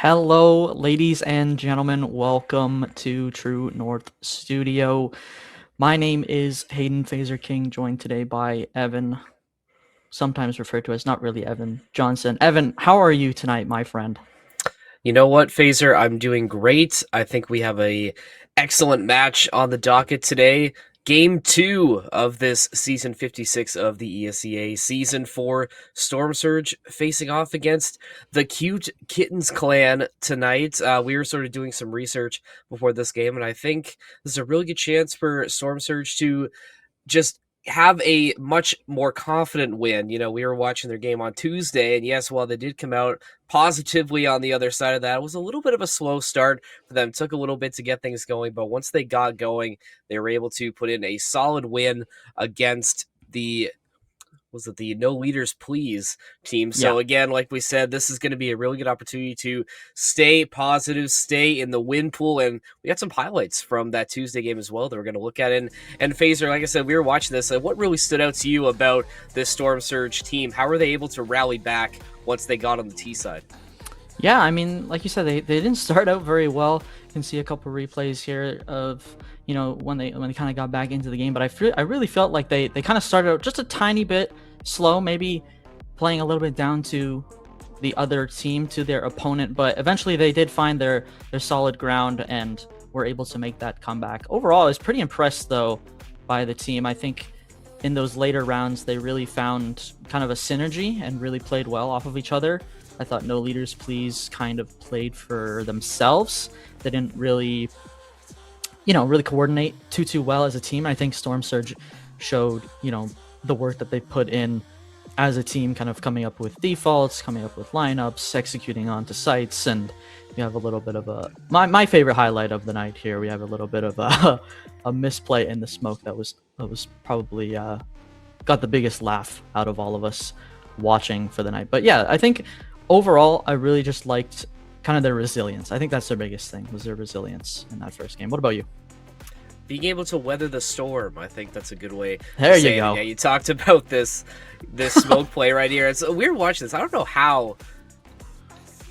Hello, ladies and gentlemen. Welcome to True North Studio. My name is Hayden Phaser King, joined today by Evan, sometimes referred to as not really Evan Johnson. Evan, how are you tonight, my friend? You know what, Phaser? I'm doing great. I think we have a excellent match on the docket today. Game 2 of this season 56 of the ESEA. Season 4 Storm Surge facing off against the Cute Kittens clan tonight. We were sort of doing some research before this game, and I think this is a really good chance for Storm Surge to just have a much more confident win. We were watching their game on Tuesday, and yes, while they did come out positively on the other side of that, it was a little bit of a slow start for them. It took a little bit to get things going, but once they got going, they were able to put in a solid win against the no leaders please team. Yeah. So again, like we said, this is going to be a really good opportunity to stay positive, stay in the win pool, and we got some highlights from that Tuesday game as well that we're going to look at. And Phaser, like I said, we were watching this. What really stood out to you about this Storm Surge team? How were they able to rally back once they got on the T side? Yeah, I mean, like you said, they didn't start out very well. You can see a couple replays here of when they kind of got back into the game, but I really felt like they kind of started out just a tiny bit slow, maybe playing a little bit down to the other team, to their opponent, but eventually they did find their solid ground and were able to make that comeback. Overall, I was pretty impressed though by the team. I think in those later rounds they really found kind of a synergy and really played well off of each other. I thought No Leaders Please kind of played for themselves. They didn't really, really coordinate too well as a team. I think Storm Surge showed, the work that they put in as a team, kind of coming up with defaults, coming up with lineups, executing onto sites, and we have a little bit of my favorite highlight of the night here. We have a little bit of a misplay in the smoke that was probably got the biggest laugh out of all of us watching for the night. But yeah, I think overall I really just liked kind of their resilience. I think that's their biggest thing, was their resilience in that first game. What about you? Being able to weather the storm, I think that's a good way to There you say it. And yeah, go. you talked about this smoke play right here. It's weird watching this. I don't know how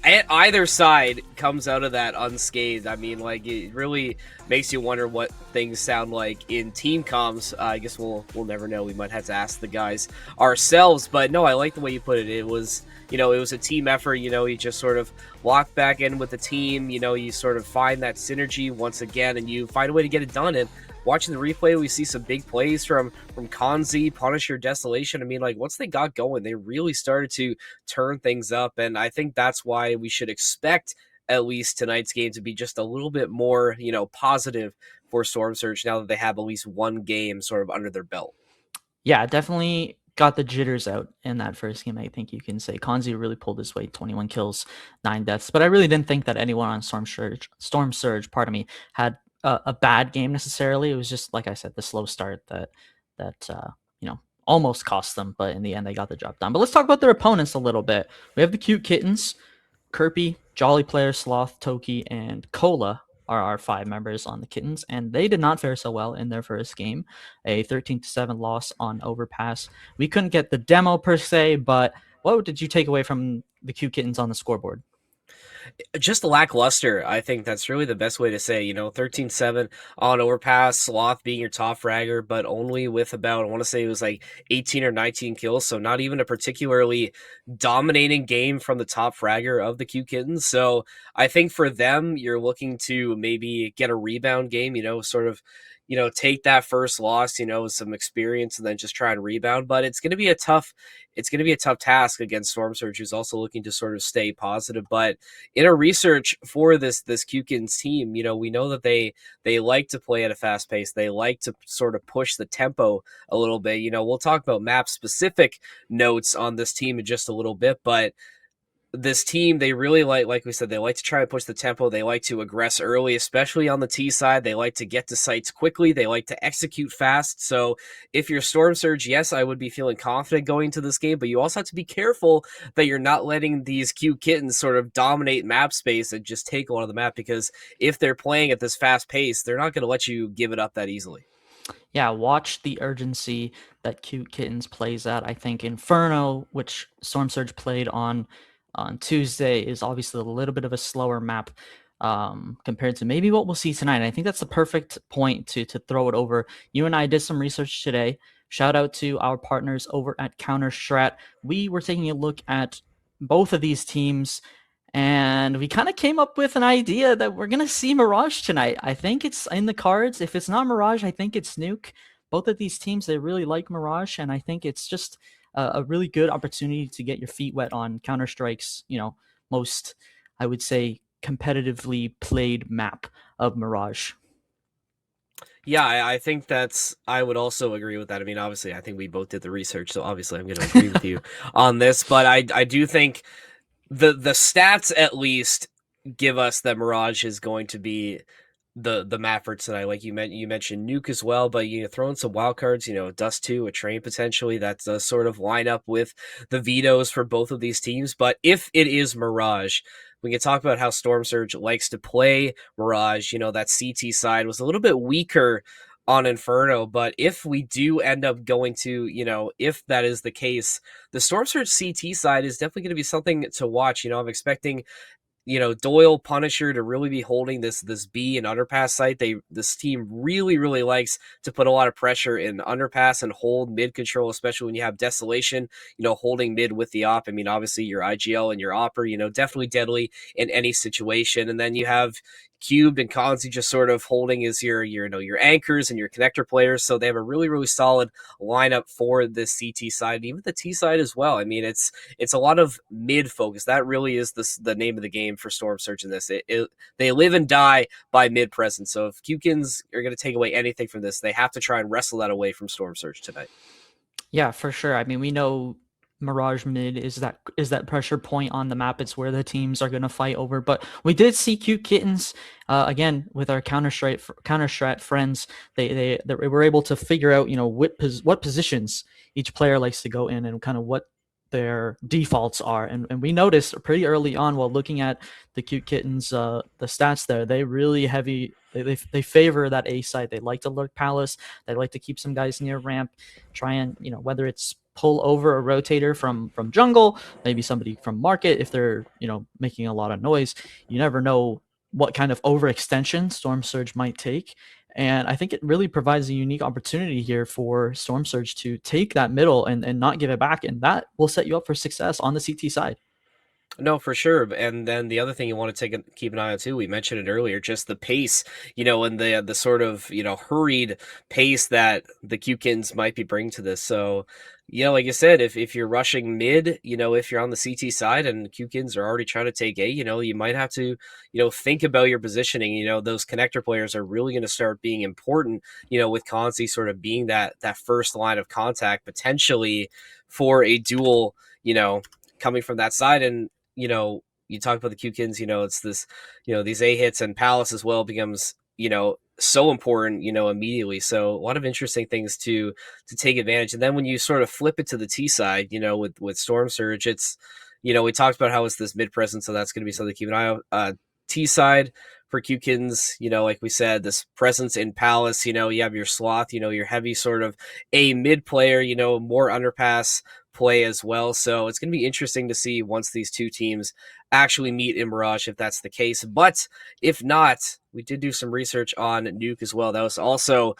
either side comes out of that unscathed. I mean, like, it really makes you wonder what things sound like in team comms. I guess we'll never know. We might have to ask the guys ourselves. But no, I like the way you put it. It was a team effort. You just sort of lock back in with the team. You sort of find that synergy once again, and you find a way to get it done. And watching the replay, we see some big plays from Kanzi, Punisher, Desolation. I mean, like, once they got going, they really started to turn things up, and I think that's why we should expect at least tonight's game to be just a little bit more, positive for Storm Surge now that they have at least one game sort of under their belt. Yeah, definitely got the jitters out in that first game. I think you can say Kanzi really pulled his weight, 21 kills, 9 deaths. But I really didn't think that anyone on Storm Surge, pardon me, had a bad game necessarily. It was just like I said, the slow start that almost cost them, but in the end they got the job done. But let's talk about their opponents a little bit. We have the Cute Kittens, Kirby, Jolly Player, Sloth, Toki, and Cola are our 5 members on the Kittens, and they did not fare so well in their first game. A 13-7 loss on Overpass. We couldn't get the demo per se, but what did you take away from the Cute Kittens on the scoreboard? Just lackluster. I think that's really the best way to say, 13-7 on Overpass, Sloth being your top fragger, but only with about, I want to say it was like 18 or 19 kills. So not even a particularly dominating game from the top fragger of the Q Kittens. So I think for them, you're looking to maybe get a rebound game, sort of, take that first loss, with some experience and then just try and rebound. But it's going to be a tough task against Storm Surge, who's also looking to sort of stay positive. But in our research for this Kukins team, we know that they like to play at a fast pace. They like to sort of push the tempo a little bit. We'll talk about map specific notes on this team in just a little bit, but this team, they really like we said, they like to try and push the tempo. They like to aggress early, especially on the T side. They like to get to sites quickly. They like to execute fast. So if you're Storm Surge, yes, I would be feeling confident going to this game, but you also have to be careful that you're not letting these cute kittens sort of dominate map space and just take a lot of the map, because if they're playing at this fast pace, they're not going to let you give it up that easily. Yeah, watch the urgency that Cute Kittens plays at. I think Inferno, which Storm Surge played on on Tuesday is obviously a little bit of a slower map compared to maybe what we'll see tonight. And I think that's the perfect point to throw it over. You and I did some research today. Shout out to our partners over at Counter Strat. We were taking a look at both of these teams, and we kind of came up with an idea that we're going to see Mirage tonight. I think it's in the cards. If it's not Mirage, I think it's Nuke. Both of these teams, they really like Mirage, and I think it's just a really good opportunity to get your feet wet on Counter Strike's, most, I would say, competitively played map of Mirage. Yeah, I think I would also agree with that. I mean, obviously, I think we both did the research, so obviously I'm going to agree with you on this. But I do think the stats at least give us that Mirage is going to be the map for tonight. Like you mentioned Nuke as well, but throw in some wild cards, Dust 2, a train potentially, that does sort of line up with the vetoes for both of these teams. But if it is Mirage, we can talk about how Storm Surge likes to play Mirage. That CT side was a little bit weaker on Inferno, but if we do end up going to, if that is the case, the Storm Surge CT side is definitely going to be something to watch. I'm expecting Doyle, Punisher to really be holding this B and underpass site. This team really likes to put a lot of pressure in underpass and hold mid control, especially when you have Desolation, holding mid with the op. I mean, obviously your IGL and your Opper, definitely deadly in any situation. And then you have Cubed and Konzi just sort of holding as your anchors and your connector players. So they have a really solid lineup for the CT side, and even the T side as well. I mean, it's a lot of mid focus. That really is the name of the game for Storm Surge in this. They live and die by mid presence. So if Kittens are going to take away anything from this, they have to try and wrestle that away from Storm Surge tonight. Yeah, for sure. I mean, we know Mirage mid is that pressure point on the map. It's where the teams are going to fight over. But we did see cute kittens again with our counter strat friends. They were able to figure out what positions each player likes to go in and kind of what their defaults are. And we noticed pretty early on while looking at the cute kittens the stats there, they really heavy. They favor that A side. They like to lurk palace. They like to keep some guys near ramp. Try and whether it's pull over a rotator from jungle, maybe somebody from market if they're making a lot of noise. You never know what kind of overextension Storm Surge might take. And I think it really provides a unique opportunity here for Storm Surge to take that middle and not give it back. And that will set you up for success on the CT side. No, for sure. And then the other thing you want to keep an eye on too, we mentioned it earlier, just the pace, and the sort of, hurried pace that the Qkins might be bringing to this. So, like you said, if you're rushing mid, if you're on the CT side and Qkins are already trying to take A, you might have to, think about your positioning. Those connector players are really going to start being important, with Konzi sort of being that first line of contact potentially for a duel, coming from that side. And you talk about the Qkins, it's this, these A hits and Palace as well becomes, so important, immediately. So a lot of interesting things to take advantage. And then when you sort of flip it to the T side, with Storm Surge, it's, we talked about how it's this mid presence, so that's going to be something to keep an eye on. T side for Qkins, like we said, this presence in Palace, you have your Sloth, your heavy sort of a mid player, more underpass play as well. So it's going to be interesting to see once these two teams actually meet in Mirage, if that's the case. But if not, we did do some research on Nuke as well. That was also,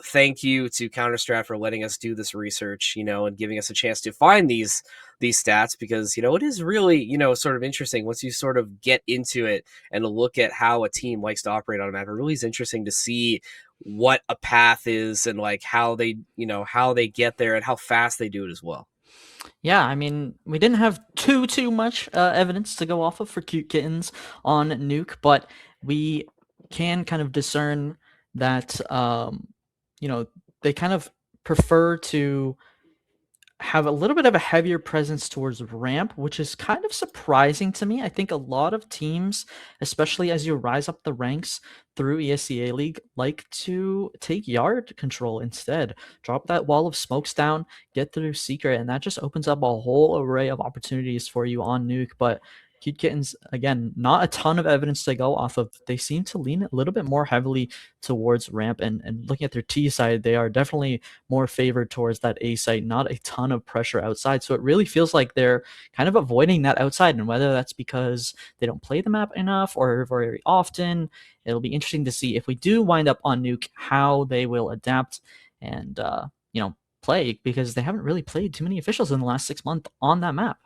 thank you to Counterstrat for letting us do this research, and giving us a chance to find these stats, because, it is really, sort of interesting once you sort of get into it and look at how a team likes to operate on a map. It really is interesting to see what a path is and like how they get there and how fast they do it as well. Yeah, I mean, we didn't have too much evidence to go off of for cute kittens on Nuke, but we can kind of discern that they kind of prefer to have a little bit of a heavier presence towards ramp, which is kind of surprising to me. I think a lot of teams, especially as you rise up the ranks through ESEA League, like to take yard control instead. Drop that wall of smokes down, get through secret, and that just opens up a whole array of opportunities for you on Nuke. But Cute Kittens, again, not a ton of evidence to go off of. They seem to lean a little bit more heavily towards ramp, and looking at their T side, they are definitely more favored towards that A site, not a ton of pressure outside. So it really feels like they're kind of avoiding that outside, and whether that's because they don't play the map enough or very often, it'll be interesting to see if we do wind up on Nuke, how they will adapt and, play, because they haven't really played too many officials in the last 6 months on that map.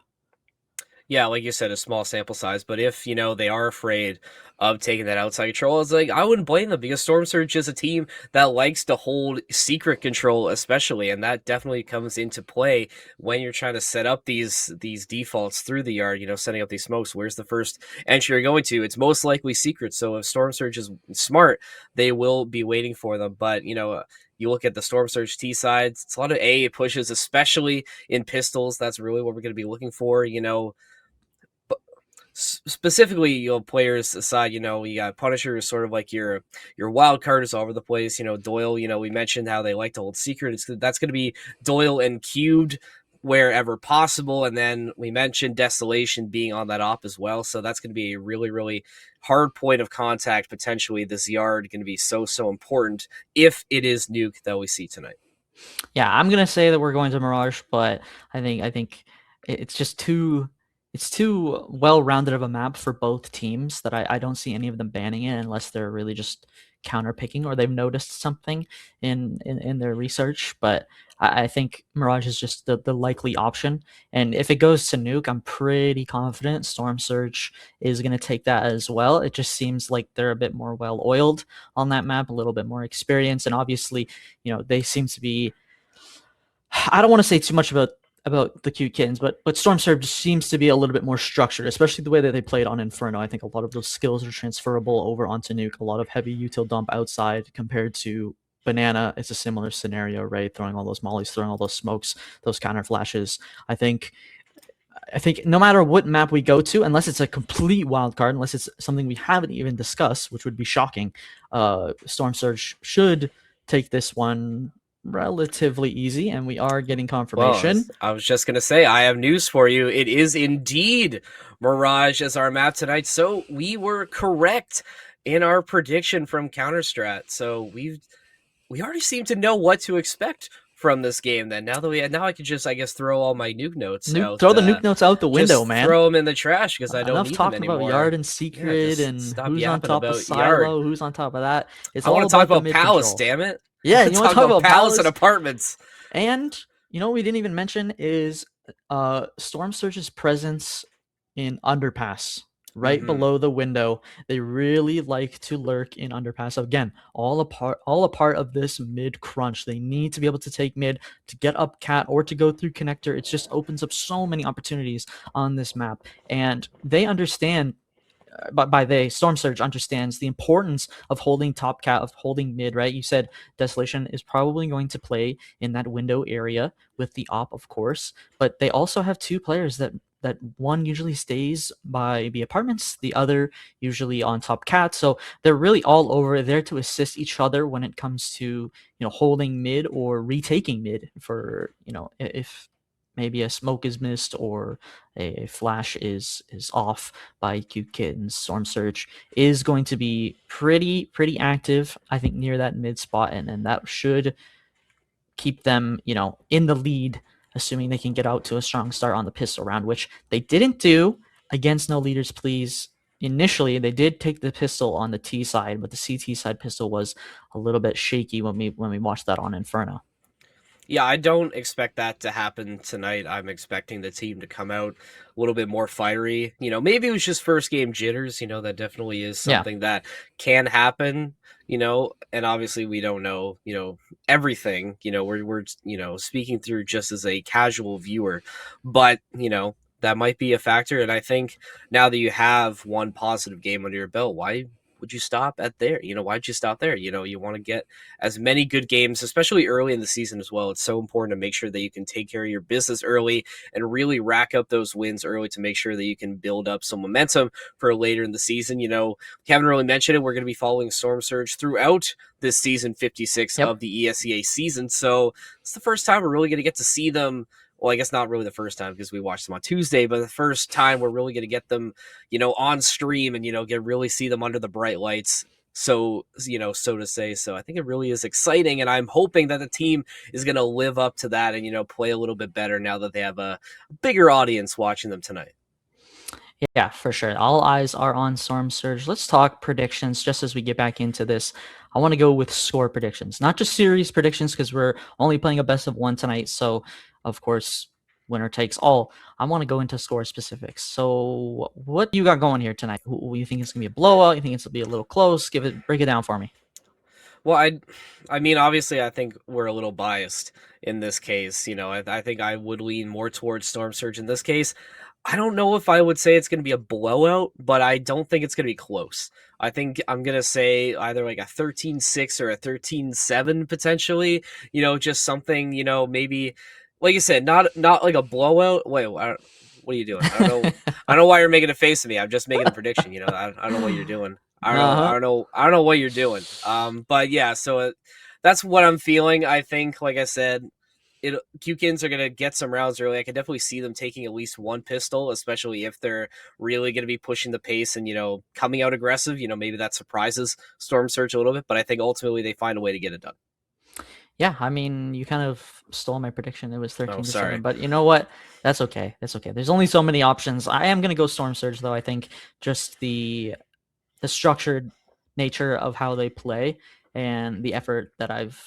Yeah, like you said, a small sample size, but if, they are afraid of taking that outside control, it's like, I wouldn't blame them because Storm Surge is a team that likes to hold secret control, especially, and that definitely comes into play when you're trying to set up these defaults through the yard, setting up these smokes. Where's the first entry you're going to? It's most likely secret, so if Storm Surge is smart, they will be waiting for them, but, you look at the Storm Surge T sides, it's a lot of A pushes, especially in pistols. That's really what we're going to be looking for, specifically, players aside, you got Punisher is sort of like your wild card is all over the place. Doyle, we mentioned how they like to hold secret. That's going to be Doyle and Cubed wherever possible, and then we mentioned Desolation being on that op as well. So that's going to be a really, really hard point of contact potentially. This yard going to be so important if it is Nuke that we see tonight. Yeah, I'm gonna say that we're going to Mirage, but I think it's just too well rounded of a map for both teams that I don't see any of them banning it unless they're really just counter picking or they've noticed something in their research. But I think Mirage is just the likely option. And if it goes to Nuke, I'm pretty confident Storm Surge is gonna take that as well. It just seems like they're a bit more well oiled on that map, a little bit more experience, and obviously, they seem to be. I don't want to say too much about the Cute Kittens, but Storm Surge seems to be a little bit more structured, especially the way that they played on Inferno. I think a lot of those skills are transferable over onto Nuke. A lot of heavy util dump outside compared to Banana. It's a similar scenario, right? Throwing all those mollies, throwing all those smokes, those counter flashes. I think no matter what map we go to, unless it's a complete wild card, unless it's something we haven't even discussed, which would be shocking, Storm Surge should take this one relatively easy, and we are getting Well, confirmation. I was just going to say, I have news for you. It is indeed Mirage as our map tonight. So we were correct in our prediction from Counter-Strat. So we already seem to know what to expect from this game then. Now I can just, I guess, throw all my nuke notes Nuke, out. throw the nuke notes out the window, Just man. throw them in the trash because I don't Enough need them talking about anymore. Yard and Yeah, Secret just and stop who's on yapping top of about Yard. Silo, who's on top of that. It's I want all to talk about the about mid Palace, control. damn it. Yeah, you want to talk about Palace and Palace? apartments. And what we didn't even mention is Storm Surge's presence in Underpass, right below the window. They really like to lurk in Underpass. Again, all a part of this mid crunch. They need to be able to take mid to get up cat or to go through connector. It just opens up so many opportunities on this map, and they understand. By they, Storm Surge understands the importance of holding top cat, of holding mid, right? You said Desolation is probably going to play in that window area with the op, of course, but they also have two players that one usually stays by the apartments, the other usually on top cat. So they're really all over there to assist each other when it comes to holding mid or retaking mid for if maybe a smoke is missed or a flash is off by Cute Kittens. Storm Surge is going to be pretty active, I think, near that mid spot, and that should keep them, in the lead, assuming they can get out to a strong start on the pistol round, which they didn't do against No Leaders Please. Initially, they did take the pistol on the T side, but the CT side pistol was a little bit shaky when we watched that on Inferno. Yeah, I don't expect that to happen tonight. I'm expecting the team to come out a little bit more fiery. Maybe it was just first game jitters. That definitely is Yeah. something that can happen. And obviously we don't know, everything. We're speaking through just as a casual viewer, but that might be a factor. And I think now that you have one positive game under your belt, why would you stop at there? Why'd you stop there? You want to get as many good games, especially early in the season as well. It's so important to make sure that you can take care of your business early and really rack up those wins early to make sure that you can build up some momentum for later in the season. Haven't really mentioned it. We're going to be following Storm Surge throughout this season 56 Yep. of the ESEA season. So it's the first time we're really going to get to see them well, I guess not really the first time because we watched them on Tuesday, but the first time we're really going to get them, on stream and, get really see them under the bright lights. So, so to say. So I think it really is exciting. And I'm hoping that the team is going to live up to that and, play a little bit better now that they have a bigger audience watching them tonight. Yeah, for sure. All eyes are on Storm Surge. Let's talk predictions just as we get back into this. I want to go with score predictions, not just series predictions, because we're only playing a best of one tonight. So, of course, winner takes all. I want to go into score specifics. So, what you got going here tonight? Who you think it's gonna be a blowout? You think it's gonna be a little close? Break it down for me. Well, I mean, obviously, I think we're a little biased in this case. I think I would lean more towards Storm Surge in this case. I don't know if I would say it's going to be a blowout, but I don't think it's going to be close. I think I'm going to say either like a 13-6 or a 13-7 potentially. Just something. Maybe like you said, not like a blowout. Wait, what are you doing? I don't know. I don't know why you're making a face at me. I'm just making a prediction. I don't know what you're doing. I don't know. I Uh-huh. don't know. I don't know what you're doing. But yeah, so that's what I'm feeling. I think, like I said, Kittens are gonna get some rounds early. I can definitely see them taking at least one pistol, especially if they're really gonna be pushing the pace and coming out aggressive. Maybe that surprises Storm Surge a little bit, but I think ultimately they find a way to get it done. Yeah, I mean, you kind of stole my prediction. It was Oh, 13-7, sorry. but you know what? That's okay. That's okay. There's only so many options. I am gonna go Storm Surge though. I think just the structured nature of how they play and the effort that I've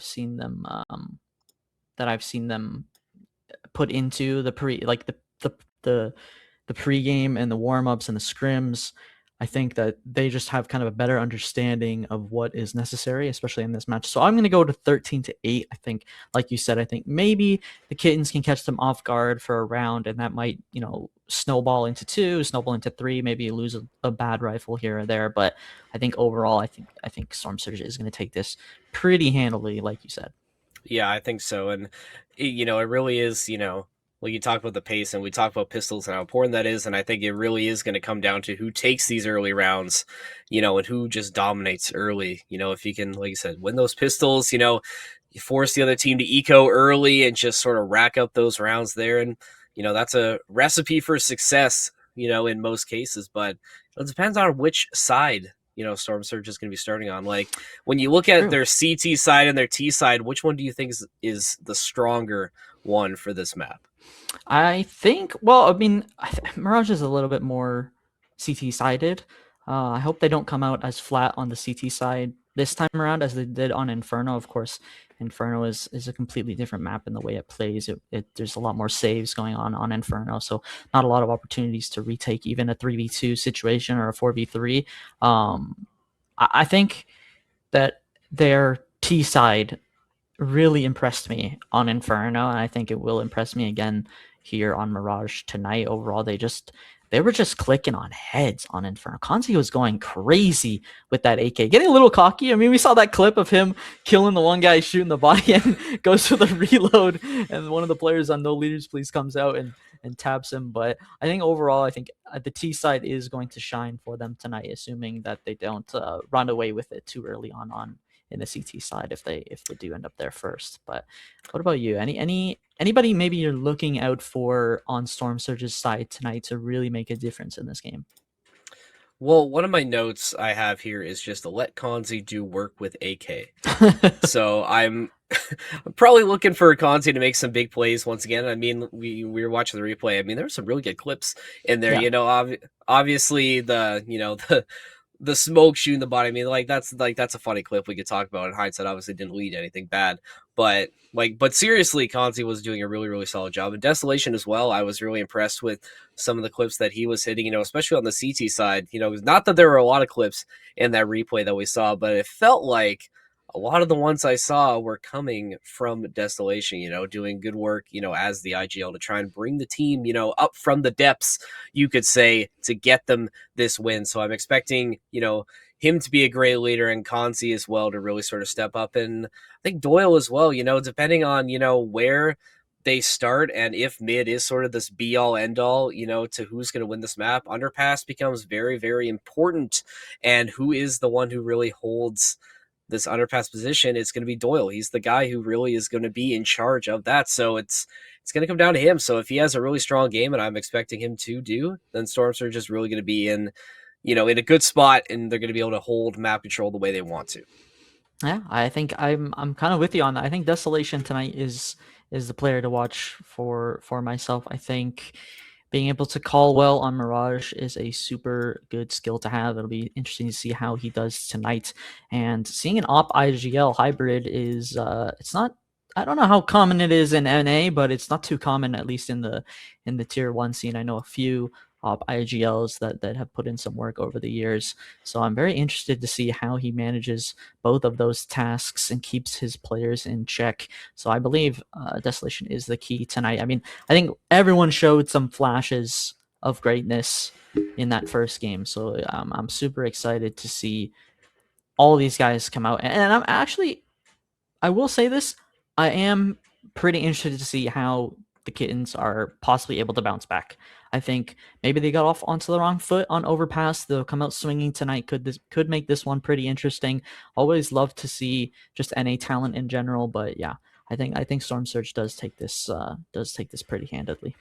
seen them that I've seen them put into the pre like the the pregame and the warm-ups and the scrims. I think that they just have kind of a better understanding of what is necessary, especially in this match. So I'm going to go to 13-8. I think, like you said, I think maybe the Kittens can catch them off guard for a round, and that might, snowball into two, snowball into three, maybe lose a bad rifle here or there. But I think overall, I think Storm Surge is going to take this pretty handily, like you said. Yeah, I think so. And, it really is, well, you talk about the pace and we talk about pistols and how important that is. And I think it really is going to come down to who takes these early rounds, and who just dominates early. If you can, like you said, win those pistols, you force the other team to eco early and just sort of rack up those rounds there. And, that's a recipe for success, in most cases. But it depends on which side Storm Surge is going to be starting on. Like when you look at True. their CT side and their T side, which one do you think is the stronger one for this map? I think. Well, I mean, Mirage is a little bit more CT sided. I hope they don't come out as flat on the CT side this time around as they did on Inferno. Of course, Inferno is a completely different map in the way it plays. There's a lot more saves going on Inferno, so not a lot of opportunities to retake even a 3v2 situation or a 4v3. I think that their T side really impressed me on Inferno, and I think it will impress me again here on Mirage tonight. Overall, they were just clicking on heads on Inferno. Kanzi was going crazy with that AK, getting a little cocky. I mean, we saw that clip of him killing the one guy, shooting the body, and goes for the reload, and one of the players on No Leaders Please comes out and taps him. But I think overall, I think the T side is going to shine for them tonight, assuming that they don't run away with it too early on in the CT side if they do end up there first. But what about you? Anybody maybe you're looking out for on Storm Surge's side tonight to really make a difference in this game? Well, one of my notes I have here is just to let Kanzi do work with AK. So I'm probably looking for Kanzi to make some big plays once again. I mean, we were watching the replay. I mean, there were some really good clips in there. Yeah. Obviously the smoke shooting the body. I mean, that's a funny clip we could talk about. In hindsight, obviously didn't lead to anything bad, but seriously, Kanzi was doing a really really solid job. And Desolation as well. I was really impressed with some of the clips that he was hitting. Especially on the CT side. Not that there were a lot of clips in that replay that we saw, but it felt like a lot of the ones I saw were coming from Desolation, doing good work, as the IGL to try and bring the team, up from the depths, you could say, to get them this win. So I'm expecting, him to be a great leader and Kanzi as well to really sort of step up. And I think Doyle as well, depending on, where they start and if mid is sort of this be all end all, to who's going to win this map, underpass becomes very, very important. And who is the one who really holds this underpass position? It's going to be Doyle. He's the guy who really is going to be in charge of that. So it's it's going to come down to him. So if he has a really strong game, and I'm expecting him to do, then Storm Surge is really going to be in, in a good spot, and they're going to be able to hold map control the way they want to. Yeah, I think I'm kind of with you on that. I think Desolation tonight is the player to watch for myself. I think being able to call well on Mirage is a super good skill to have. It'll be interesting to see how he does tonight. And seeing an op IGL hybrid is it's not, I don't know how common it is in NA, but it's not too common, at least in the tier one scene. I know a few op IGLs that have put in some work over the years. So I'm very interested to see how he manages both of those tasks and keeps his players in check. So I believe Desolation is the key tonight. I mean, I think everyone showed some flashes of greatness in that first game. So I'm super excited to see all these guys come out. And I'm actually, I will say this, I am pretty interested to see how the Kittens are possibly able to bounce back. I think maybe they got off onto the wrong foot on Overpass. They'll come out swinging tonight. Could make this one pretty interesting. Always love to see just NA talent in general, but yeah, I think Storm Surge does take this pretty handedly.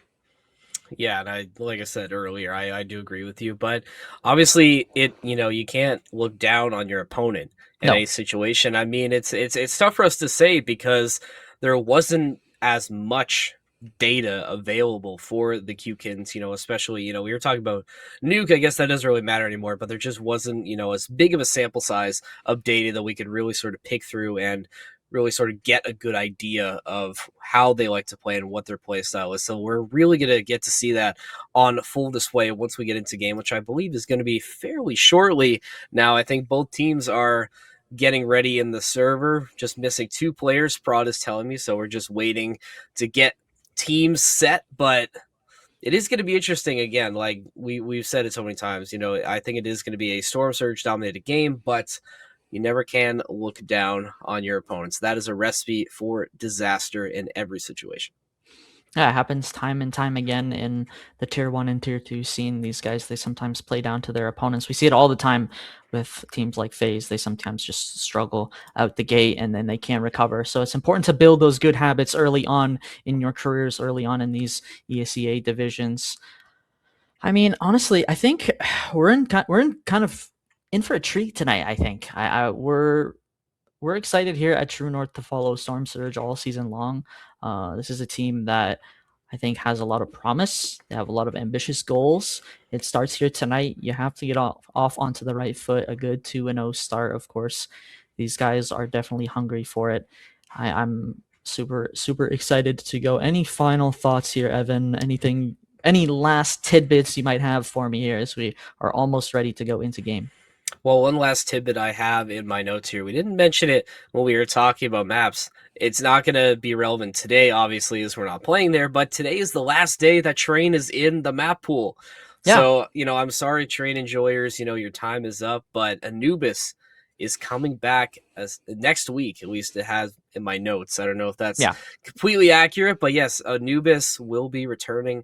Yeah, and like I said earlier, I do agree with you. But obviously, you can't look down on your opponent in No, a situation. I mean, it's tough for us to say because there wasn't as much data available for the Qkins, especially, we were talking about Nuke. I guess that doesn't really matter anymore, but there just wasn't, as big of a sample size of data that we could really sort of pick through and really sort of get a good idea of how they like to play and what their play style is. So we're really going to get to see that on full display once we get into game, which I believe is going to be fairly shortly. Now, I think both teams are getting ready in the server, just missing 2 players, Prod is telling me. So we're just waiting to get teams set, but it is going to be interesting again. Like we've said it so many times, I think it is going to be a Storm Surge dominated game, but you never can look down on your opponents. That is a recipe for disaster in every situation. yeah, it happens time and time again in the tier one and tier two scene. These guys, they sometimes play down to their opponents. We see it all the time with teams like FaZe. They sometimes just struggle out the gate and then they can't recover. So it's important to build those good habits early on in your careers, early on in these ESEA divisions. I mean, honestly, I think we're in kind of in for a treat tonight. I think we're excited here at True North to follow Storm Surge all season long. This is a team that I think has a lot of promise. They have a lot of ambitious goals. It starts here tonight. You have to get off onto the right foot. A good 2-0 start, of course. These guys are definitely hungry for it. I'm super super excited to go. Any final thoughts here, Evan? Anything? Any last tidbits you might have for me here as we are almost ready to go into game? Well, one last tidbit I have in my notes here. We didn't mention it when we were talking about maps. It's not going to be relevant today, obviously, as we're not playing there, but today is the last day that Train is in the map pool. Yeah, So, I'm sorry, Train enjoyers, your time is up, but Anubis is coming back as next week, at least it has in my notes. I don't know if that's yeah. completely accurate, but yes, Anubis will be returning.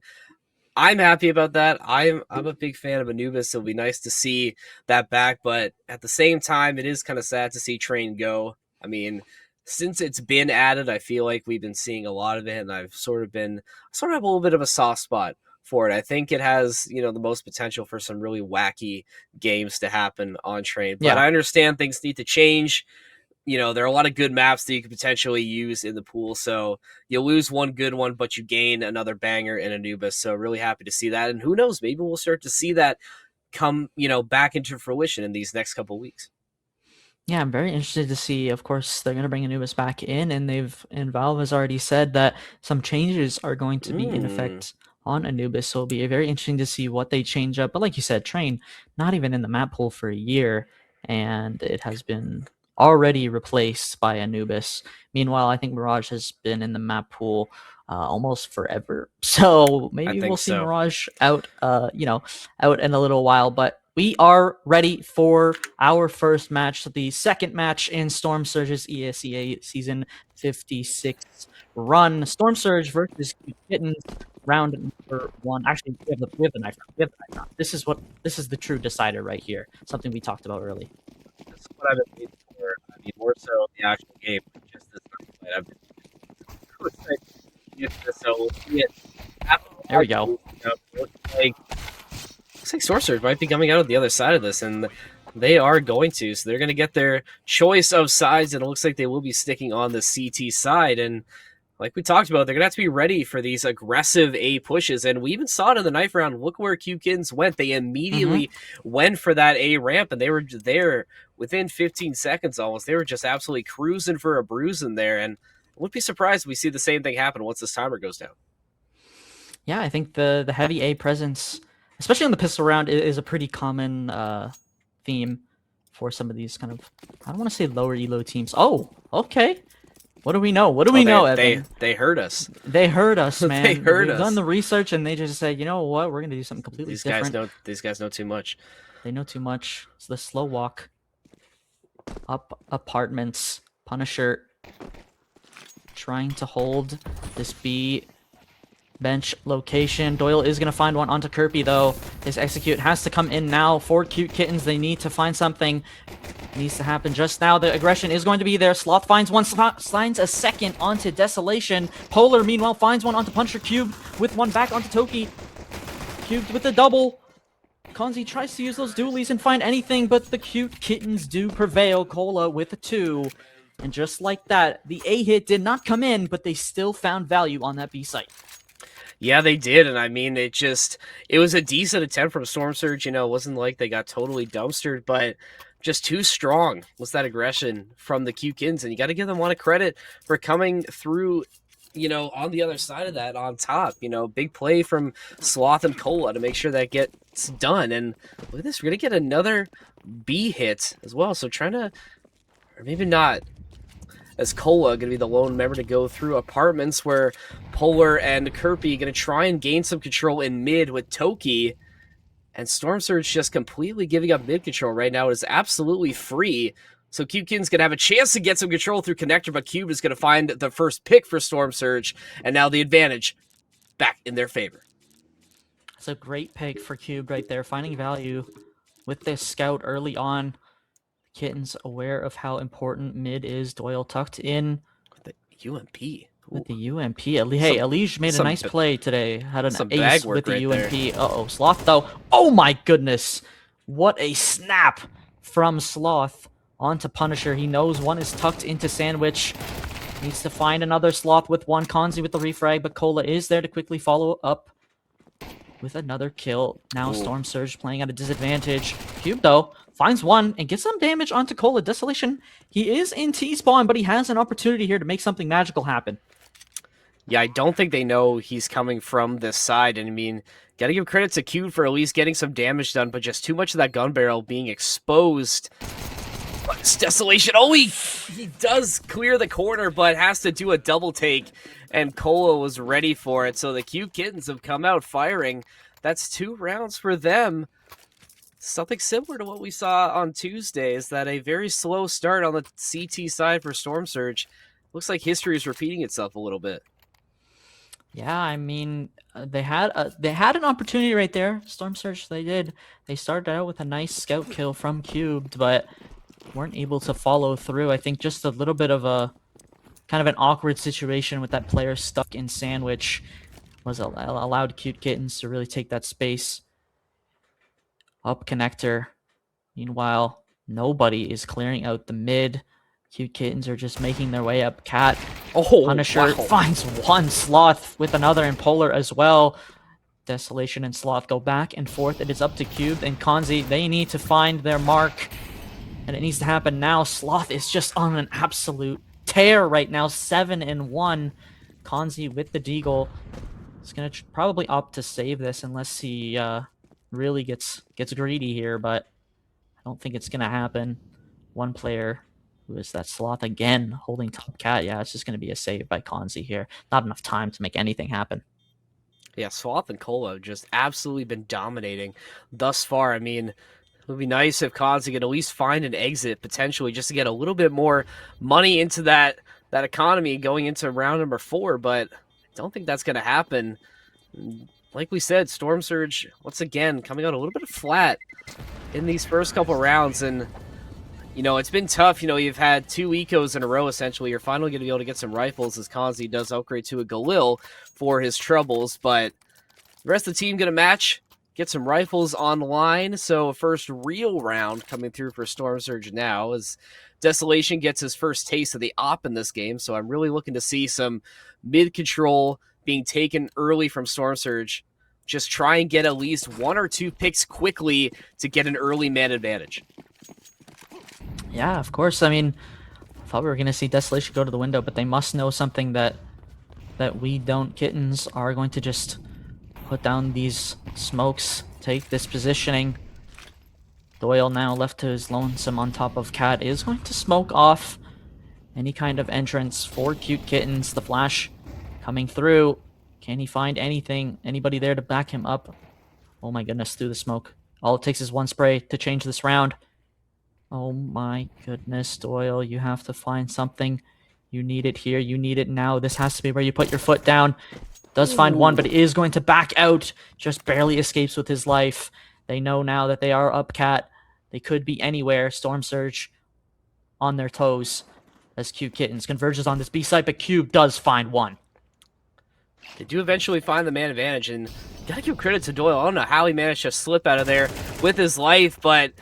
I'm happy about that. I'm a big fan of Anubis. It'll be nice to see that back, but at the same time, it is kind of sad to see Train go. I mean, since it's been added, I feel like we've been seeing a lot of it, and I've sort of have a little bit of a soft spot for it. I think it has, the most potential for some really wacky games to happen on Train. But Yeah. I understand things need to change. There are a lot of good maps that you could potentially use in the pool. So you lose one good one, but you gain another banger in Anubis. So really happy to see that. And who knows, maybe we'll start to see that come, back into fruition in these next couple weeks. Yeah, I'm very interested to see. Of course, they're going to bring Anubis back in, and Valve has already said that some changes are going to be in Mm, effect on Anubis. So it'll be very interesting to see what they change up. But like you said, Train not even in the map pool for a year, and it has been already replaced by Anubis. Meanwhile, I think Mirage has been in the map pool almost forever. So I maybe we'll think see so. Mirage out, out in a little while. But we are ready for our first match, the second match in Storm Surge's ESEA Season 56 run. Storm Surge versus Kittens, round number one. Actually, we have the knife round. We have the knife round. This is the true decider right here. Something we talked about early. This is what I've been waiting for. I mean, more so the actual game, just this night. I've been so excited So we'll see it happen. There we go. Looks like Sorcerers might be coming out of the other side of this, and they are going to. So they're going to get their choice of sides, and it looks like they will be sticking on the CT side. And like we talked about, they're going to have to be ready for these aggressive A pushes. And we even saw it in the knife round. Look where Kittens went. They immediately went for that A ramp, and they were there within 15 seconds almost. They were just absolutely cruising for a bruise in there. And I wouldn't be surprised if we see the same thing happen once this timer goes down. Yeah, I think the heavy A presence, especially on the pistol round, is a pretty common theme for some of these kind of, I don't want to say lower elo teams. Oh, okay. What do we know? What do we know, Evan? They heard us. They heard us, man. They heard We've us. done the research, and they just said, you know what? We're gonna do something completely different. These guys know too much. They know too much. It's the slow walk up apartments. Punisher trying to hold this B bench location. Doyle is going to find one onto Kirby, though. His execute has to come in now for Cute Kittens. They need to find something. It needs to happen just now. The aggression is going to be there. Sloth finds one, finds a second onto Desolation. Polar, meanwhile, finds one onto Punisher. Cube with one back onto Toki. Cubed with the double. Konzi tries to use those dualies and find anything, but the Cute Kittens do prevail. Cola with a 2. And just like that, the A hit did not come in, but they still found value on that B site. Yeah, they did, and I mean, it was a decent attempt from Storm Surge. You know, it wasn't like they got totally dumpstered, but just too strong was that aggression from the Kittens, and you got to give them a lot of credit for coming through, you know, on the other side of that on top. You know, big play from Sloth and Cola to make sure that gets done, and look at this, we're going to get another B hit as well, so trying to, or maybe not, as Cola going to be the lone member to go through apartments where Polar and Kirby going to try and gain some control in mid with Toki. And Storm Surge just completely giving up mid control right now. It is absolutely free. So Cubekin's going to have a chance to get some control through connector, but Cube is going to find the first pick for Storm Surge. And now the advantage back in their favor. That's a great pick for Cube right there. Finding value with this scout early on. Kittens aware of how important mid is. Doyle tucked in. The UMP. With the UMP. Hey, Elige made a nice play today. Had an ace with the UMP. Uh-oh, Sloth, though. Oh, my goodness. What a snap from Sloth onto Punisher. He knows one is tucked into Sandwich. Needs to find another Sloth with one. Konzi with the refrag, but Cola is there to quickly follow up with another kill. Now Storm Surge playing at a disadvantage. Cube, though, finds one and gets some damage onto Cola. Desolation, he is in T-spawn, but he has an opportunity here to make something magical happen. Yeah, I don't think they know he's coming from this side. And I mean, got to give credit to Cube for at least getting some damage done, but just too much of that gun barrel being exposed. But it's Desolation. Oh, he does clear the corner, but has to do a double take. And Cola was ready for it. So the Cute Kittens have come out firing. That's 2 rounds for them. Something similar to what we saw on Tuesday is that a very slow start on the CT side for Storm Surge. Looks like history is repeating itself a little bit. Yeah, I mean, they had an opportunity right there. Storm Surge, they did. They started out with a nice scout kill from Cubed, but weren't able to follow through. I think just a little bit of a kind of an awkward situation with that player stuck in Sandwich was allowed Cute Kittens to really take that space. Up connector. Meanwhile, nobody is clearing out the mid. Cute Kittens are just making their way up. Cat. Punisher finds one. Sloth with another, and Polar as well. Desolation and Sloth go back and forth. It is up to Cube and Konzi. They need to find their mark, and it needs to happen now. Sloth is just on an absolute tear right now. 7-1. Konzi with the deagle is going to probably opt to save this unless he really gets greedy here, but I don't think it's going to happen. One player, who is that Sloth again, holding top cat. Yeah, it's just going to be a save by Konzi here. Not enough time to make anything happen. Yeah, Sloth and Cola have just absolutely been dominating thus far. I mean, it would be nice if Konzi could at least find an exit, potentially, just to get a little bit more money into that economy going into round number 4, but I don't think that's going to happen. Like we said, Storm Surge, once again, coming out a little bit flat in these first couple rounds, and You know, it's been tough. You know, you've had 2 ecos in a row, essentially. You're finally going to be able to get some rifles as Kanzi does upgrade to a Galil for his troubles. But the rest of the team going to match, get some rifles on the line. So a first real round coming through for Storm Surge now as Desolation gets his first taste of the op in this game. So I'm really looking to see some mid-control being taken early from Storm Surge. Just try and get at least 1 or 2 picks quickly to get an early man advantage. Yeah, of course. I mean, I thought we were gonna see Desolation go to the window, but they must know something that we don't. Kittens are going to just put down these smokes, take this positioning. Doyle, now left to his lonesome on top of Cat, is going to smoke off any kind of entrance for Cute Kittens. The flash coming through. Can he find anything? Anybody there to back him up? Oh my goodness, through the smoke. All it takes is one spray to change this round. Oh my goodness, Doyle, you have to find something. You need it here. You need it now. This has to be where you put your foot down. Does find one, but is going to back out. Just barely escapes with his life. They know now that they are up Cat. They could be anywhere. Storm Surge on their toes as Cube Kittens converges on this B site, but Cube does find one. They do eventually find the man advantage, and gotta give credit to Doyle. I don't know how he managed to slip out of there with his life, but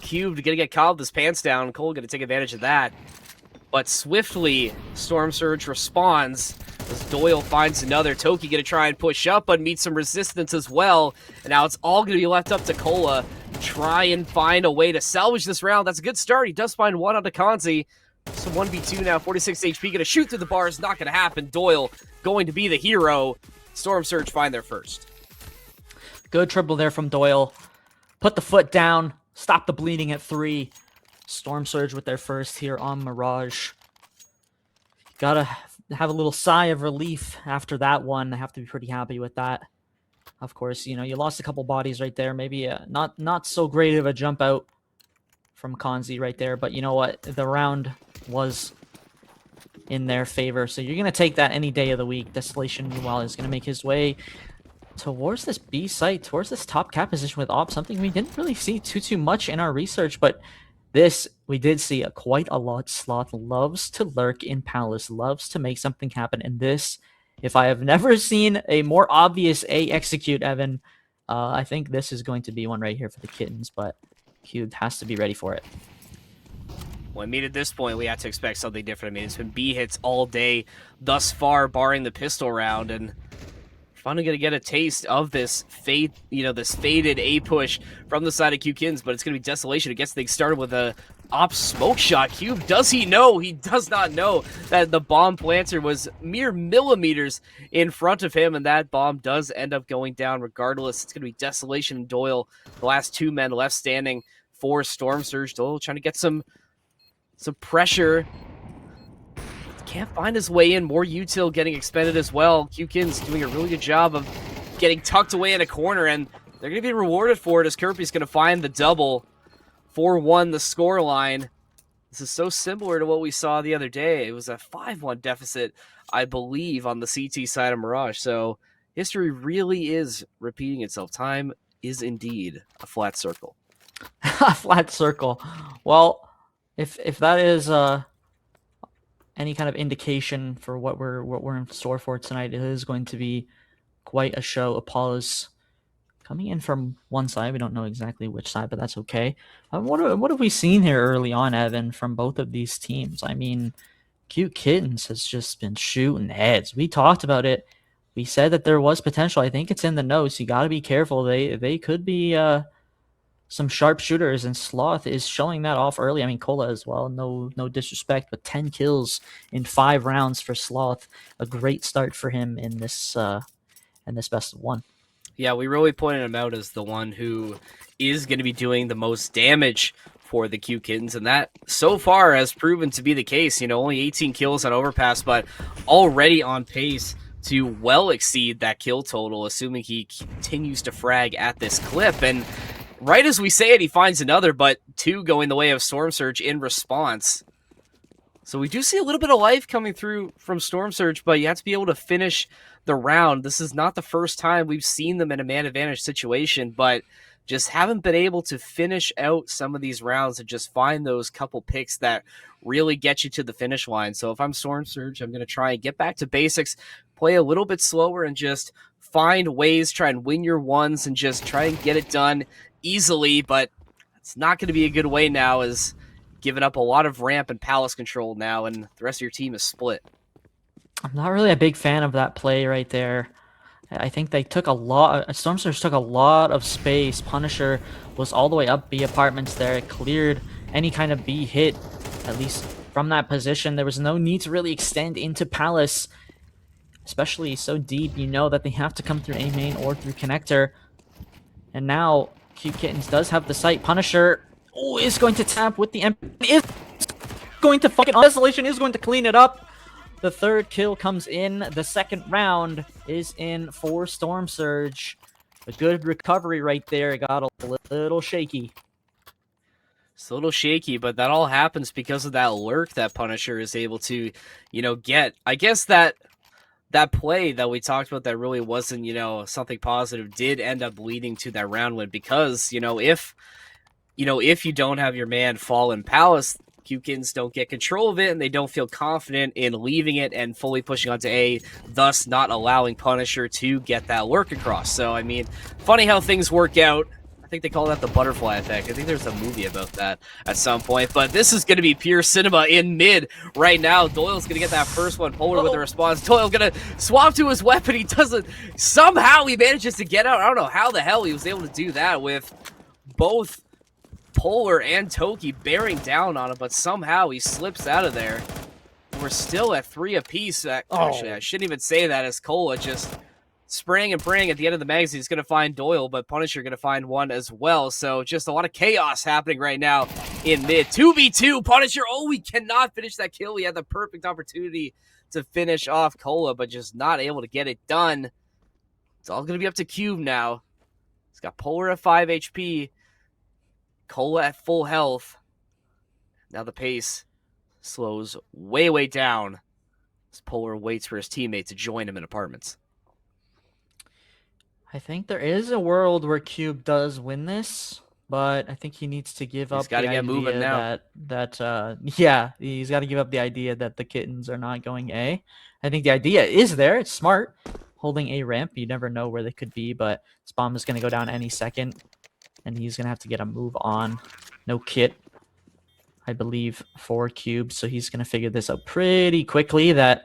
Cube gonna get caught with his pants down. Cole gonna take advantage of that. But swiftly, Storm Surge responds as Doyle finds another. Toki gonna try and push up, but meets some resistance as well. And now it's all gonna be left up to Cola. Try and find a way to salvage this round. That's a good start. He does find one onto Kanzi. So 1v2 now, 46 HP. Gonna shoot through the bars. Not gonna happen. Doyle going to be the hero. Storm Surge find their first. Good triple there from Doyle. Put the foot down. Stop the bleeding at 3. Storm Surge with their first here on Mirage. Gotta have a little sigh of relief after that one. I have to be pretty happy with that. Of course, you know, you lost a couple bodies right there. Maybe not so great of a jump out from Kanzi right there. But you know what? The round was in their favor. So you're going to take that any day of the week. Desolation, meanwhile, is going to make his way towards this B site, towards this top cap position with Op, something we didn't really see too much in our research, but this we did see quite a lot. Sloth loves to lurk in Palace, loves to make something happen, and this, if I have never seen a more obvious A execute, Evan, I think this is going to be one right here for the Kittens, but Cube has to be ready for it. Well, I mean, at this point, we have to expect something different. I mean, it's been B hits all day thus far, barring the pistol round, and finally going to get a taste of this this faded A push from the side of Kittens, but it's going to be Desolation. It gets things started with a op smoke shot. Cube, does he know? He does not know that the bomb planter was mere millimeters in front of him, and that bomb does end up going down regardless. It's going to be Desolation and Doyle, the last 2 men left standing for Storm Surge. Doyle trying to get some pressure. Can't find his way in. More util getting expended as well. Kittens doing a really good job of getting tucked away in a corner, and they're going to be rewarded for it as Kirby's going to find the double. 4-1 the score line. This is so similar to what we saw the other day. It was a 5-1 deficit, I believe, on the CT side of Mirage. So history really is repeating itself. Time is indeed a flat circle. A flat circle. Well, if that is any kind of indication for what we're in store for tonight, it is going to be quite a show. Apollo's coming in from one side. We don't know exactly which side, but that's okay. What have we seen here early on, Evan, from both of these teams? I mean, Cute Kittens has just been shooting heads. We talked about it. We said that there was potential. I think it's in the notes. You got to be careful. They could be some sharp shooters, and Sloth is showing that off early. I mean, Cola as well. No disrespect, but 10 kills in 5 rounds for Sloth. A great start for him in this best of 1. Yeah, we really pointed him out as the one who is going to be doing the most damage for the Kittens, and that so far has proven to be the case. You know, only 18 kills on Overpass, but already on pace to well exceed that kill total, assuming he continues to frag at this clip. And right as we say it, he finds another, but 2 going the way of Storm Surge in response. So we do see a little bit of life coming through from Storm Surge, but you have to be able to finish the round. This is not the first time we've seen them in a man advantage situation, but just haven't been able to finish out some of these rounds and just find those couple picks that really get you to the finish line. So if I'm Storm Surge, I'm going to try and get back to basics, play a little bit slower, and just find ways, try and win your ones, and just try and get it done easily. But it's not going to be a good way now, as giving up a lot of ramp and palace control now, and the rest of your team is split. I'm not really a big fan of that play right there. I think they took a lot. Storm Surge took a lot of space. Punisher was all the way up B apartments there. It cleared any kind of B hit, at least from that position. There was no need to really extend into Palace, especially so deep. You know that they have to come through A main or through connector. And now Kittens does have the site. Punisher is going to tap with the MP. Is going to fucking Desolation is going to clean it up. The third kill comes in. The second round is in for Storm Surge. A good recovery right there. It got a little shaky. It's a little shaky, but that all happens because of that lurk that Punisher is able to, get. I guess that play that we talked about that really wasn't, something positive did end up leading to that round win, because, if you don't have your man fall in Palace, Kittens don't get control of it, and they don't feel confident in leaving it and fully pushing onto A, thus not allowing Punisher to get that lurk across. So, I mean, funny how things work out. I think they call that the butterfly effect. I think there's a movie about that at some point. But this is going to be pure cinema in mid right now. Doyle's going to get that first one. Polar with a response. Doyle's going to swap to his weapon. He doesn't. Somehow he manages to get out. I don't know how the hell he was able to do that with both Polar and Toki bearing down on him, but somehow he slips out of there. We're still at 3 apiece. Actually, I shouldn't even say that, as Cola just spraying and praying at the end of the magazine. He's going to find Doyle, but Punisher going to find one as well. So just a lot of chaos happening right now in mid. 2v2, Punisher. Oh, he cannot finish that kill. He had the perfect opportunity to finish off Cola, but just not able to get it done. It's all going to be up to Cube now. He's got Polar at 5 HP. Cola at full health. Now the pace slows way, way down as Polar waits for his teammate to join him in apartments. I think there is a world where Cube does win this, but I think he needs to give up the idea moving now. He's got to give up the idea that the Kittens are not going A. I think the idea is there. It's smart. Holding A ramp, you never know where they could be, but this bomb is going to go down any second, and he's going to have to get a move on. No kit, I believe, for Cube, so he's going to figure this out pretty quickly that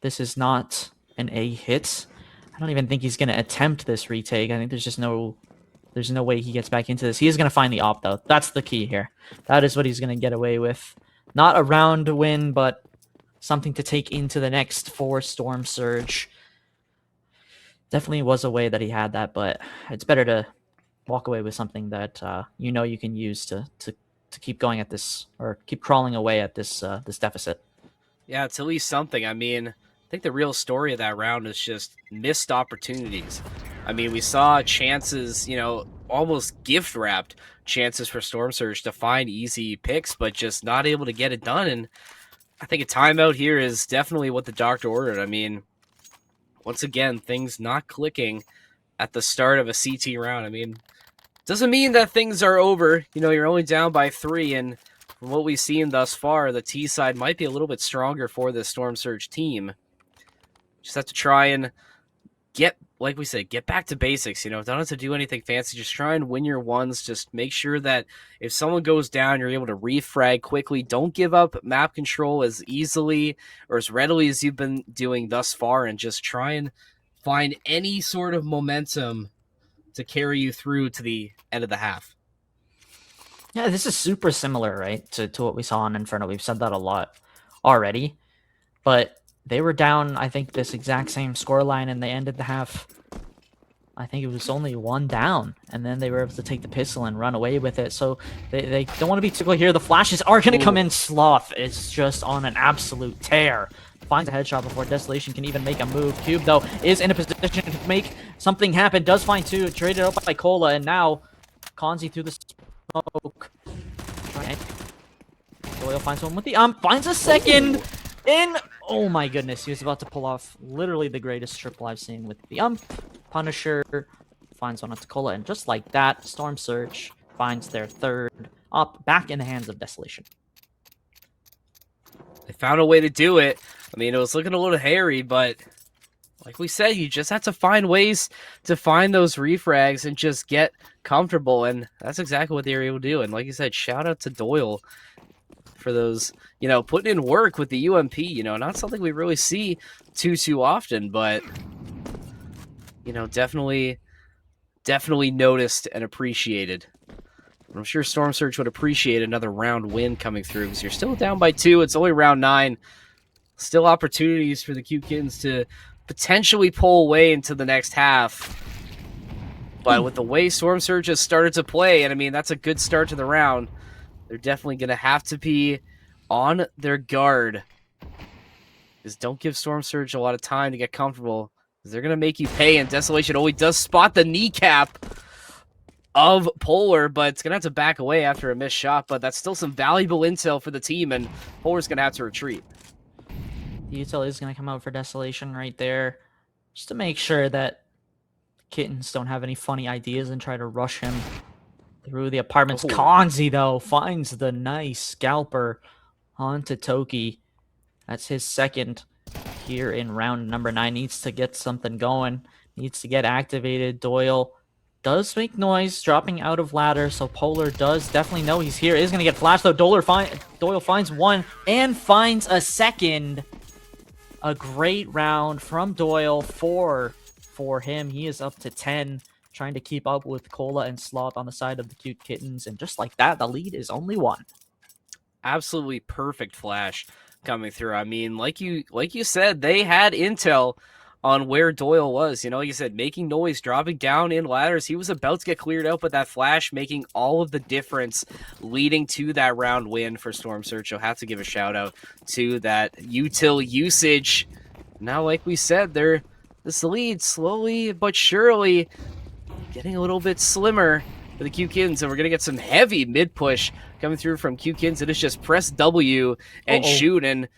this is not an A hit. I don't even think he's going to attempt this retake. I think there's no way he gets back into this. He is going to find the op, though. That's the key here. That is what he's going to get away with. Not a round win, but something to take into the next for Storm Surge. Definitely was a way that he had that, but it's better to walk away with something that you can use to keep going at this, or keep crawling away at this this deficit. Yeah, it's at least something. I mean, I think the real story of that round is just missed opportunities. I mean, we saw chances, almost gift-wrapped chances for Storm Surge to find easy picks, but just not able to get it done. And I think a timeout here is definitely what the doctor ordered. I mean, once again, things not clicking at the start of a CT round. I mean, doesn't mean that things are over. You're only down by 3, and from what we've seen thus far, the T side might be a little bit stronger for this Storm Surge team. Just have to try and get back to basics. Don't have to do anything fancy. Just try and win your ones. Just make sure that if someone goes down, you're able to refrag quickly. Don't give up map control as easily or as readily as you've been doing thus far, and just try and find any sort of momentum to carry you through to the end of the half. Yeah, this is super similar, right, to what we saw on Inferno. We've said that a lot already, but they were down, I think, this exact same scoreline, and they ended the half, I think it was only 1 down, and then they were able to take the pistol and run away with it. So they don't want to be typical here. The flashes are going to come in. Sloth is just on an absolute tear. Finds a headshot before Desolation can even make a move. Cube, though, is in a position to make something happen. Does find 2, traded out by Cola, and now Konzi through the smoke. Doyle finds one with the finds a second in. Oh my goodness, he was about to pull off literally the greatest triple I've seen with the Punisher finds one onto Cola, and just like that, Storm Surge finds their third up, back in the hands of Desolation. They found a way to do it. I mean, it was looking a little hairy, but like we said, you just have to find ways to find those refrags and just get comfortable, and that's exactly what they were able to do. And like you said, shout out to Doyle for those, putting in work with the UMP, not something we really see too often, but, definitely noticed and appreciated. I'm sure Storm Surge would appreciate another round win coming through because you're still down by 2. It's only round 9. Still opportunities for the Cute Kittens to potentially pull away into the next half. But with the way Storm Surge has started to play, and I mean, that's a good start to the round, they're definitely going to have to be on their guard. Because don't give Storm Surge a lot of time to get comfortable, because they're going to make you pay, and Desolation always does spot the kneecap of Polar, but it's going to have to back away after a missed shot, but that's still some valuable intel for the team, and Polar's going to have to retreat. The util is going to come out for Desolation right there, just to make sure that Kittens don't have any funny ideas and try to rush him through the apartments. Oh. Kanzi, though, finds the nice scalper onto Toki. That's his second here in round number 9. Needs to get something going. Needs to get activated. Doyle does make noise dropping out of ladder, so Polar does definitely know he's here. Is going to get flashed, though. Doyle finds one and finds a second. A great round from Doyle for him. He is up to 10, trying to keep up with Cola and Sloth on the side of the Cute Kittens, and just like that, the lead is only 1. Absolutely perfect flash coming through. I mean, like you said, they had intel on where Doyle was. Like you said, making noise, dropping down in ladders. He was about to get cleared out, but that flash making all of the difference, leading to that round win for Storm Surge. You'll have to give a shout out to that util usage. Now, like we said, this lead slowly but surely getting a little bit slimmer for the Cute Kittens, and we're going to get some heavy mid-push coming through from Cute Kittens. It is just press W and shoot, and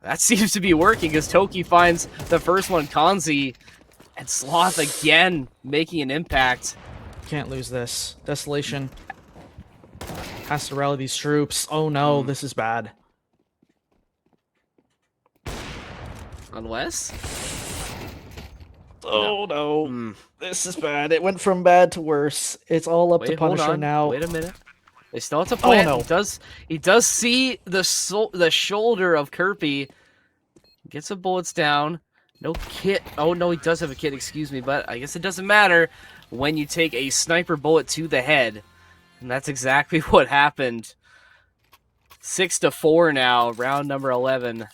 that seems to be working because Toki finds the first one. Kanzi and Sloth again making an impact. Can't lose this. Desolation has to rally these troops. Oh no, this is bad. Unless? Oh no, this is bad. It went from bad to worse. It's all up to Punisher now. Wait a minute. They still have to plant. Oh, no. He does see the shoulder of Kirby. Gets some bullets down. No kit. Oh, no, he does have a kit, excuse me, but I guess it doesn't matter when you take a sniper bullet to the head. And that's exactly what happened. 6-4 now, round number 11.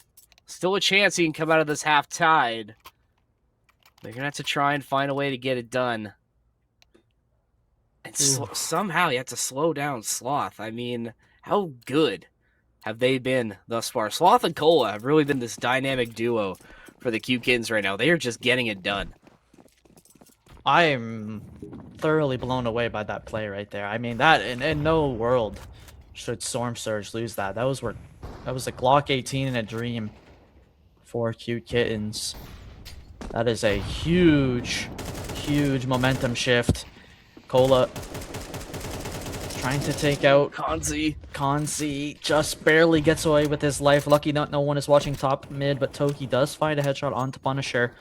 Still a chance he can come out of this half tied. They're going to have to try and find a way to get it done. And somehow you have to slow down Sloth. I mean, how good have they been thus far? Sloth and Cola have really been this dynamic duo for the Cute Kittens right now. They are just getting it done. I am thoroughly blown away by that play right there. I mean, that in no world should Storm Surge lose that. That was a Glock 18 in a dream for Cute Kittens. That is a huge momentum shift. Cola trying to take out Kanzi just barely gets away with his life. Lucky no one is watching top mid, but Toki does find a headshot onto Punisher.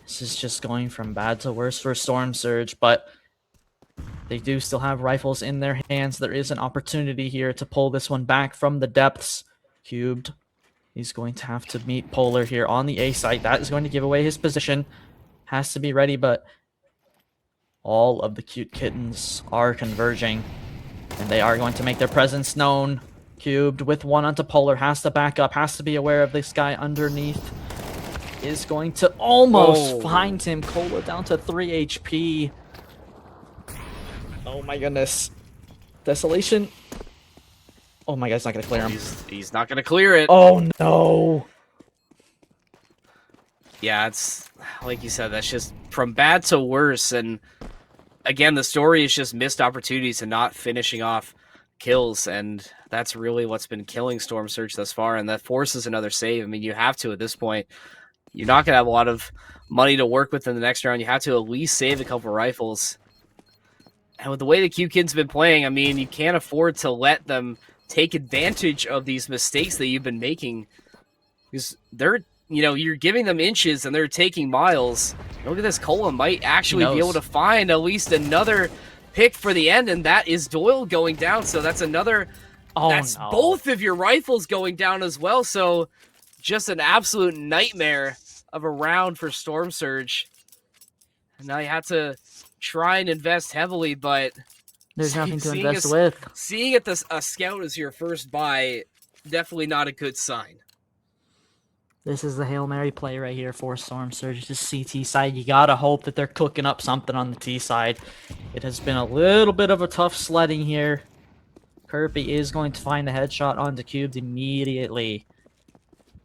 This is just going from bad to worse for Storm Surge, but they do still have rifles in their hands. There is an opportunity here to pull this one back from the depths. Cubed, he's going to have to meet Polar here on the A site. That is going to give away his position. Has to be ready, but all of the Cute Kittens are converging, and they are going to make their presence known. Cubed with one onto Polar, has to back up, has to be aware of this guy underneath. Is going to almost find him. Cola down to 3 HP. Oh my goodness. Desolation. Oh my god, he's not going to clear him. He's not going to clear it. Oh no. Yeah, it's like you said, that's just from bad to worse. And again, the story is just missed opportunities and not finishing off kills. And that's really what's been killing Storm Surge thus far. And that forces another save. I mean, you have to at this point. you're not going to have a lot of money to work with in the next round. You have to at least save a couple rifles. And with the way the Kittens have been playing, I mean, you can't afford to let them take advantage of these mistakes that you've been making. Because they're, you're giving them inches and they're taking miles. Look at this. Cola might actually be able to find at least another pick for the end, and that is Doyle going down. So that's another... that's both of your rifles going down as well. So just an absolute nightmare of a round for Storm Surge. And now you have to try and invest heavily, but there's nothing to invest with. Seeing it a scout as your first buy, definitely not a good sign. This is the Hail Mary play right here for Storm Surge. Just CT side. You gotta hope that they're cooking up something on the T side. It has been a little bit of a tough sledding here. Kirby is going to find the headshot onto Cubed immediately.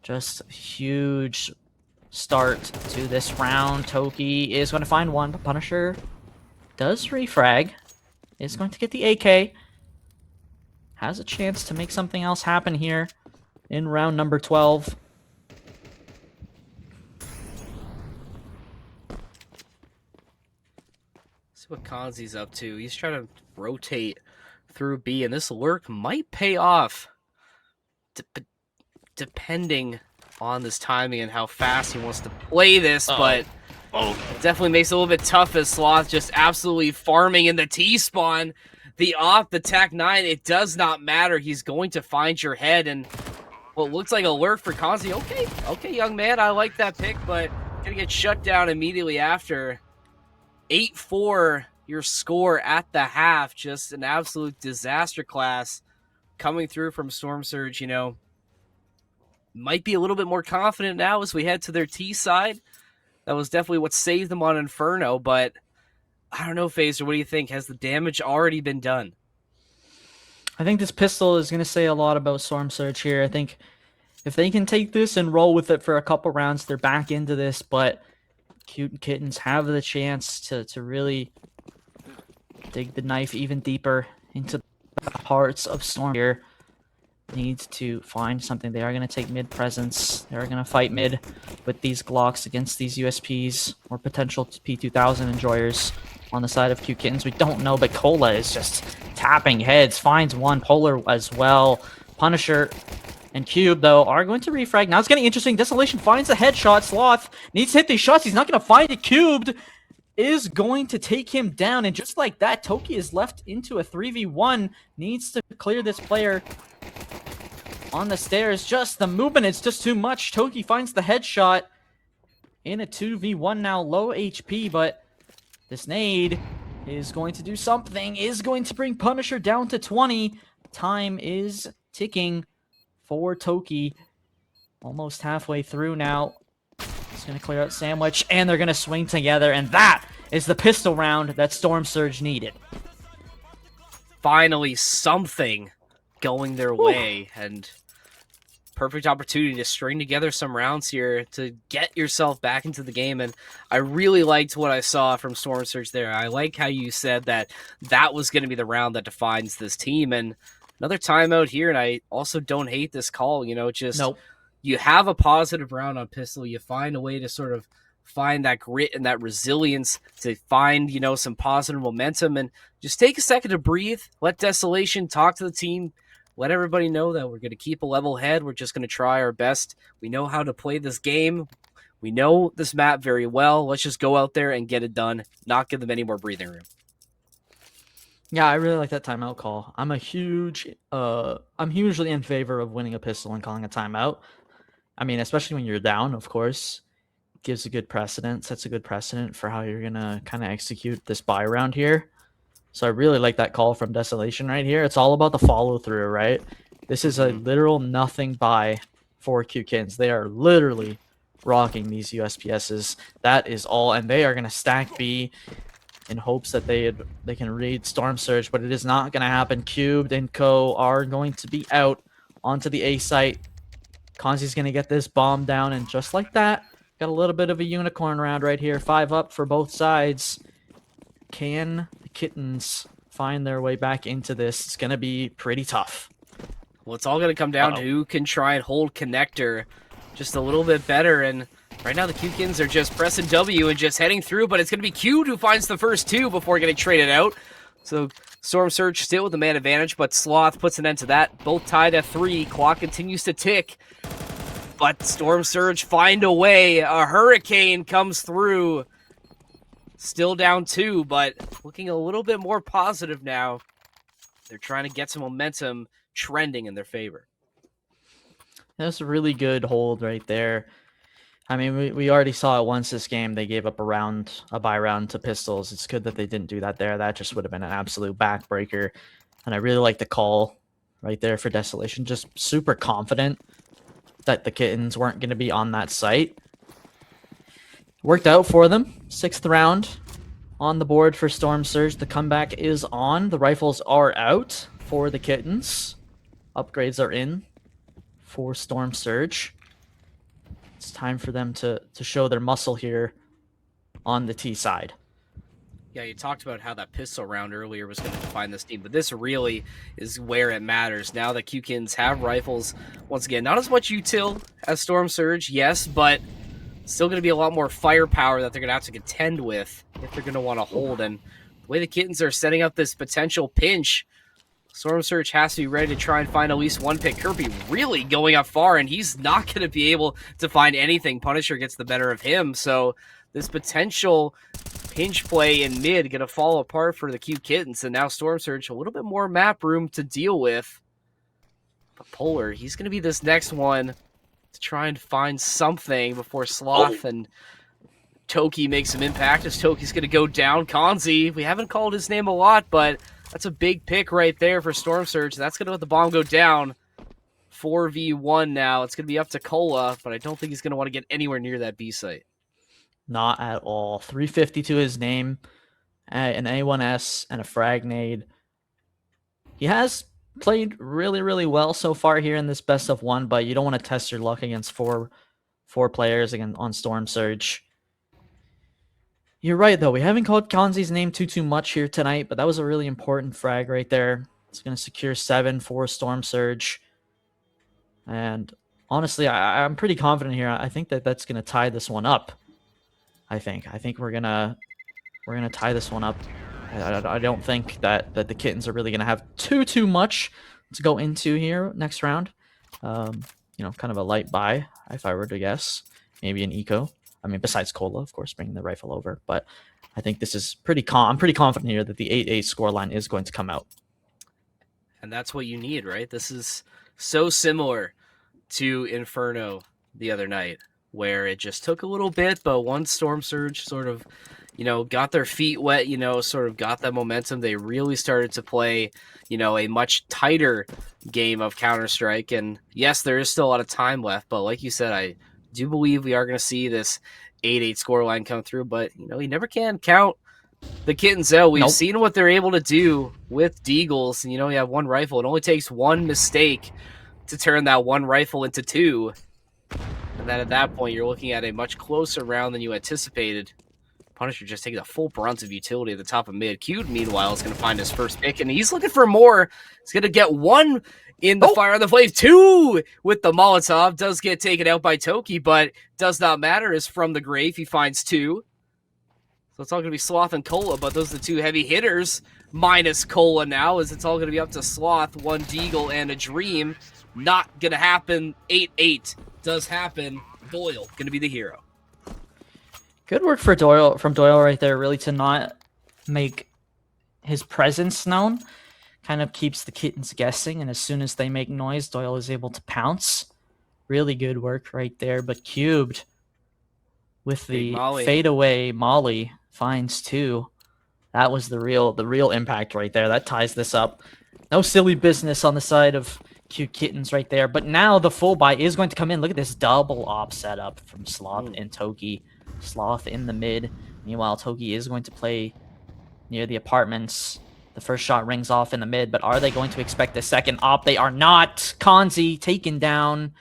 Just a huge start to this round. Toki is going to find one, but Punisher does refrag. Is going to get the AK. Has a chance to make something else happen here in round number 12. See what Kanzi's up to. He's trying to rotate through B, and this lurk might pay off depending on this timing and how fast he wants to play this, but it definitely makes it a little bit tough as Sloth just absolutely farming in the T-spawn. The op, the TAC-9, it does not matter. He's going to find your head, and what looks like a lurk for Kanzi. Okay, young man, I like that pick, but gonna get shut down immediately after. 8-4 your score at the half. Just an absolute disaster class coming through from Storm Surge. Might be a little bit more confident now as we head to their T side. That was definitely what saved them on Inferno, but I don't know, Phaser, what do you think? Has the damage already been done? I think this pistol is going to say a lot about Storm Surge here. I think if they can take this and roll with it for a couple rounds, they're back into this, but Cute and Kittens have the chance to really dig the knife even deeper into the hearts of Storm here. Needs to find something. They are going to take mid presence. They are going to fight mid with these Glocks against these USPs or potential P2000 enjoyers on the side of Cute Kittens. We don't know, but Cola is just tapping heads. Finds one. Polar as well. Punisher and Cube, though, are going to refrag. Now it's getting interesting. Desolation finds a headshot. Sloth needs to hit these shots. He's not going to find it. Cubed is going to take him down. And just like that, Toki is left into a 3v1. Needs to clear this player on the stairs. Just the movement is just too much. Toki finds the headshot in a 2v1 now. Low HP, but this nade is going to do something. Is going to bring Punisher down to 20. Time is ticking for Toki. Almost halfway through now. He's going to clear out Sandwich, and they're going to swing together, and that is the pistol round that Storm Surge needed. Finally, something going their way, and perfect opportunity to string together some rounds here to get yourself back into the game. And I really liked what I saw from Storm Surge there. I like how you said that that was going to be the round that defines this team. And another timeout here, and I also don't hate this call. You have a positive round on pistol. You find a way to sort of find that grit and that resilience to find, some positive momentum, and just take a second to breathe. Let Desolation talk to the team. Let everybody know that we're going to keep a level head. We're just going to try our best. We know how to play this game. We know this map very well. Let's just go out there and get it done. Not give them any more breathing room. Yeah, I really like that timeout call. I'm hugely in favor of winning a pistol and calling a timeout. I mean, especially when you're down, of course. Gives a good precedent, sets a good precedent for how you're going to kind of execute this buy round here. So I really like that call from Desolation right here. It's all about the follow through, right? This is a literal nothing buy for Kittens. They are literally rocking these USPSs. That is all, and they are going to stack B in hopes that they can read Storm Surge, but it is not going to happen. Cubed and Co are going to be out onto the A site. Kanzi's going to get this bomb down, and just like that, got a little bit of a unicorn round right here. 5 up for both sides. Can the Kittens find their way back into this? It's going to be pretty tough. Well, it's all going to come down to who can try and hold connector just a little bit better. And Right now, the Kittens are just pressing W and just heading through, but it's going to be Kute who finds the first two before getting traded out. So Storm Surge still with the man advantage, but Sloth puts an end to that. Both tied at 3. Clock continues to tick. But Storm Surge find a way. A hurricane comes through. Still down 2, but looking a little bit more positive now. They're trying to get some momentum trending in their favor. That's a really good hold right there. I mean, we already saw it once this game. They gave up a buy round to Pistols. It's good that they didn't do that there. That just would have been an absolute backbreaker. And I really like the call right there for Desolation. Just super confident that the Kittens weren't going to be on that site. Worked out for them. 6th round on the board for Storm Surge. The comeback is on. The rifles are out for the Kittens. Upgrades are in for Storm Surge. It's time for them to show their muscle here on the T side. Yeah, you talked about how that pistol round earlier was going to define this team, but this really is where it matters. Now that Kittens have rifles, once again, not as much util as Storm Surge, yes, but still going to be a lot more firepower that they're going to have to contend with if they're going to want to hold. And the way the Kittens are setting up this potential pinch, Storm Surge has to be ready to try and find at least one pick. Kirby really going up far, and he's not going to be able to find anything. Punisher gets the better of him, so this potential pinch play in mid going to fall apart for the Kittens, and now Storm Surge a little bit more map room to deal with. But Polar, he's going to be this next one to try and find something before Sloth and Toki make some impact, as Toki's going to go down. Kanzi, we haven't called his name a lot, but that's a big pick right there for Storm Surge. That's going to let the bomb go down. 4v1 now. It's going to be up to Kola, but I don't think he's going to want to get anywhere near that B site. Not at all. 350 to his name, an A1S, and a frag nade. He has played really, really well so far here in this best of 1, but you don't want to test your luck against four players again on Storm Surge. You're right, though. We haven't called Kanzi's name too much here tonight, but that was a really important frag right there. It's going to secure 7 for Storm Surge. And honestly, I'm pretty confident here. I think that's going to tie this one up. I think we're gonna tie this one up. I don't think that the Kittens are really gonna have too much to go into here next round. You know, kind of a light buy, if I were to guess. Maybe an eco. I mean, besides Cola, of course, bringing the rifle over. But I think this is I'm pretty confident here that the 8-8 scoreline is going to come out. And that's what you need, right? This is so similar to Inferno the other night, where it just took a little bit, but once Storm Surge sort of, you know, got their feet wet, you know, sort of got that momentum, they really started to play, you know, a much tighter game of Counter-Strike. And yes, there is still a lot of time left, but like you said, I do believe we are going to see this 8-8 scoreline come through, but, you know, you never can count the Kittens out. We've seen what they're able to do with Deagles, and, you know, you have one rifle. It only takes one mistake to turn that one rifle into 2. And then at that point, you're looking at a much closer round than you anticipated. Punisher just taking the full brunt of utility at the top of mid. Kute, meanwhile, is going to find his first pick, and he's looking for more. He's going to get 1 in the Fire on the Flame. 2 with the Molotov. Does get taken out by Toki, but does not matter, as from the grave, he finds 2. So it's all going to be Sloth and Cola, but those are the 2 heavy hitters, minus Cola now, as it's all going to be up to Sloth, 1 Deagle, and a Dream. Not going to happen. 8-8 does happen. Doyle going to be the hero. Good work for Doyle right there, really, to not make his presence known. Kind of keeps the Kittens guessing, and as soon as they make noise, Doyle is able to pounce. Really good work right there, but Cubed with the fadeaway Molly finds 2. That was the real impact right there. That ties this up. No silly business on the side of Kittens right there, but now the full buy is going to come in. Look at this double op setup from Sloth and Toki. Sloth in the mid. Meanwhile, Toki is going to play near the apartments. The first shot rings off in the mid, but are they going to expect the second op? They are not. Kanzi taken down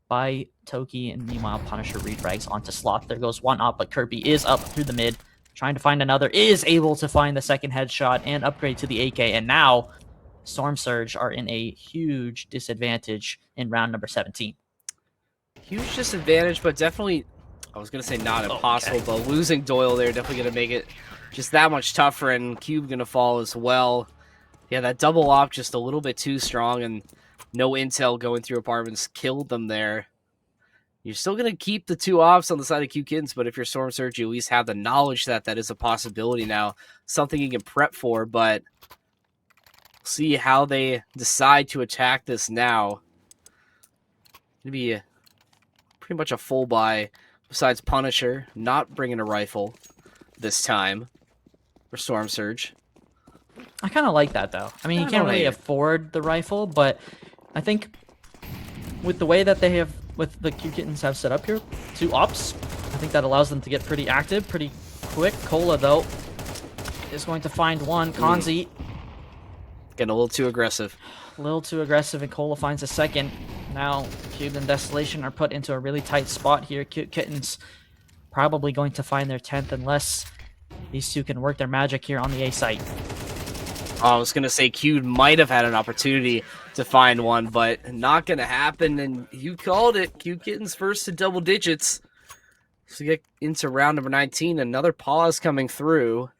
by Toki, and meanwhile, Punisher refrags onto Sloth. There goes 1 op, but Kirby is up through the mid, trying to find another, is able to find the second headshot and upgrade to the AK, and now Storm Surge are in a huge disadvantage in round number 17. Huge disadvantage, but definitely I was gonna say not impossible, Okay. but losing Doyle there definitely gonna make it just that much tougher, and Cube gonna fall as well. Yeah, that double op just a little bit too strong, and no intel going through apartments killed them there. You're still going to keep the two ops on the side of Kittens, but if you're Storm Surge, you at least have the knowledge that that is a possibility now, something you can prep for, but see how they decide to attack this now. It'd be pretty much a full buy, besides Punisher, not bringing a rifle this time for Storm Surge. I kind of like that, though. I mean, I you can't don't really hate it. afford the rifle, but I think with the way that they have, with the Kittens have set up here, 2 ops, I think that allows them to get pretty active, pretty quick. Cola, though, is going to find one. Kanzi, Getting a little too aggressive. a little too aggressive, and Cola finds a second. Now, Cube and Desolation are put into a really tight spot here. Kittens probably going to find their 10th unless these two can work their magic here on the A site. I was going to say Cube might have had an opportunity to find one, but not going to happen, and you called it. Cube Kittens first to double digits. So we get into round number 19, another pause coming through.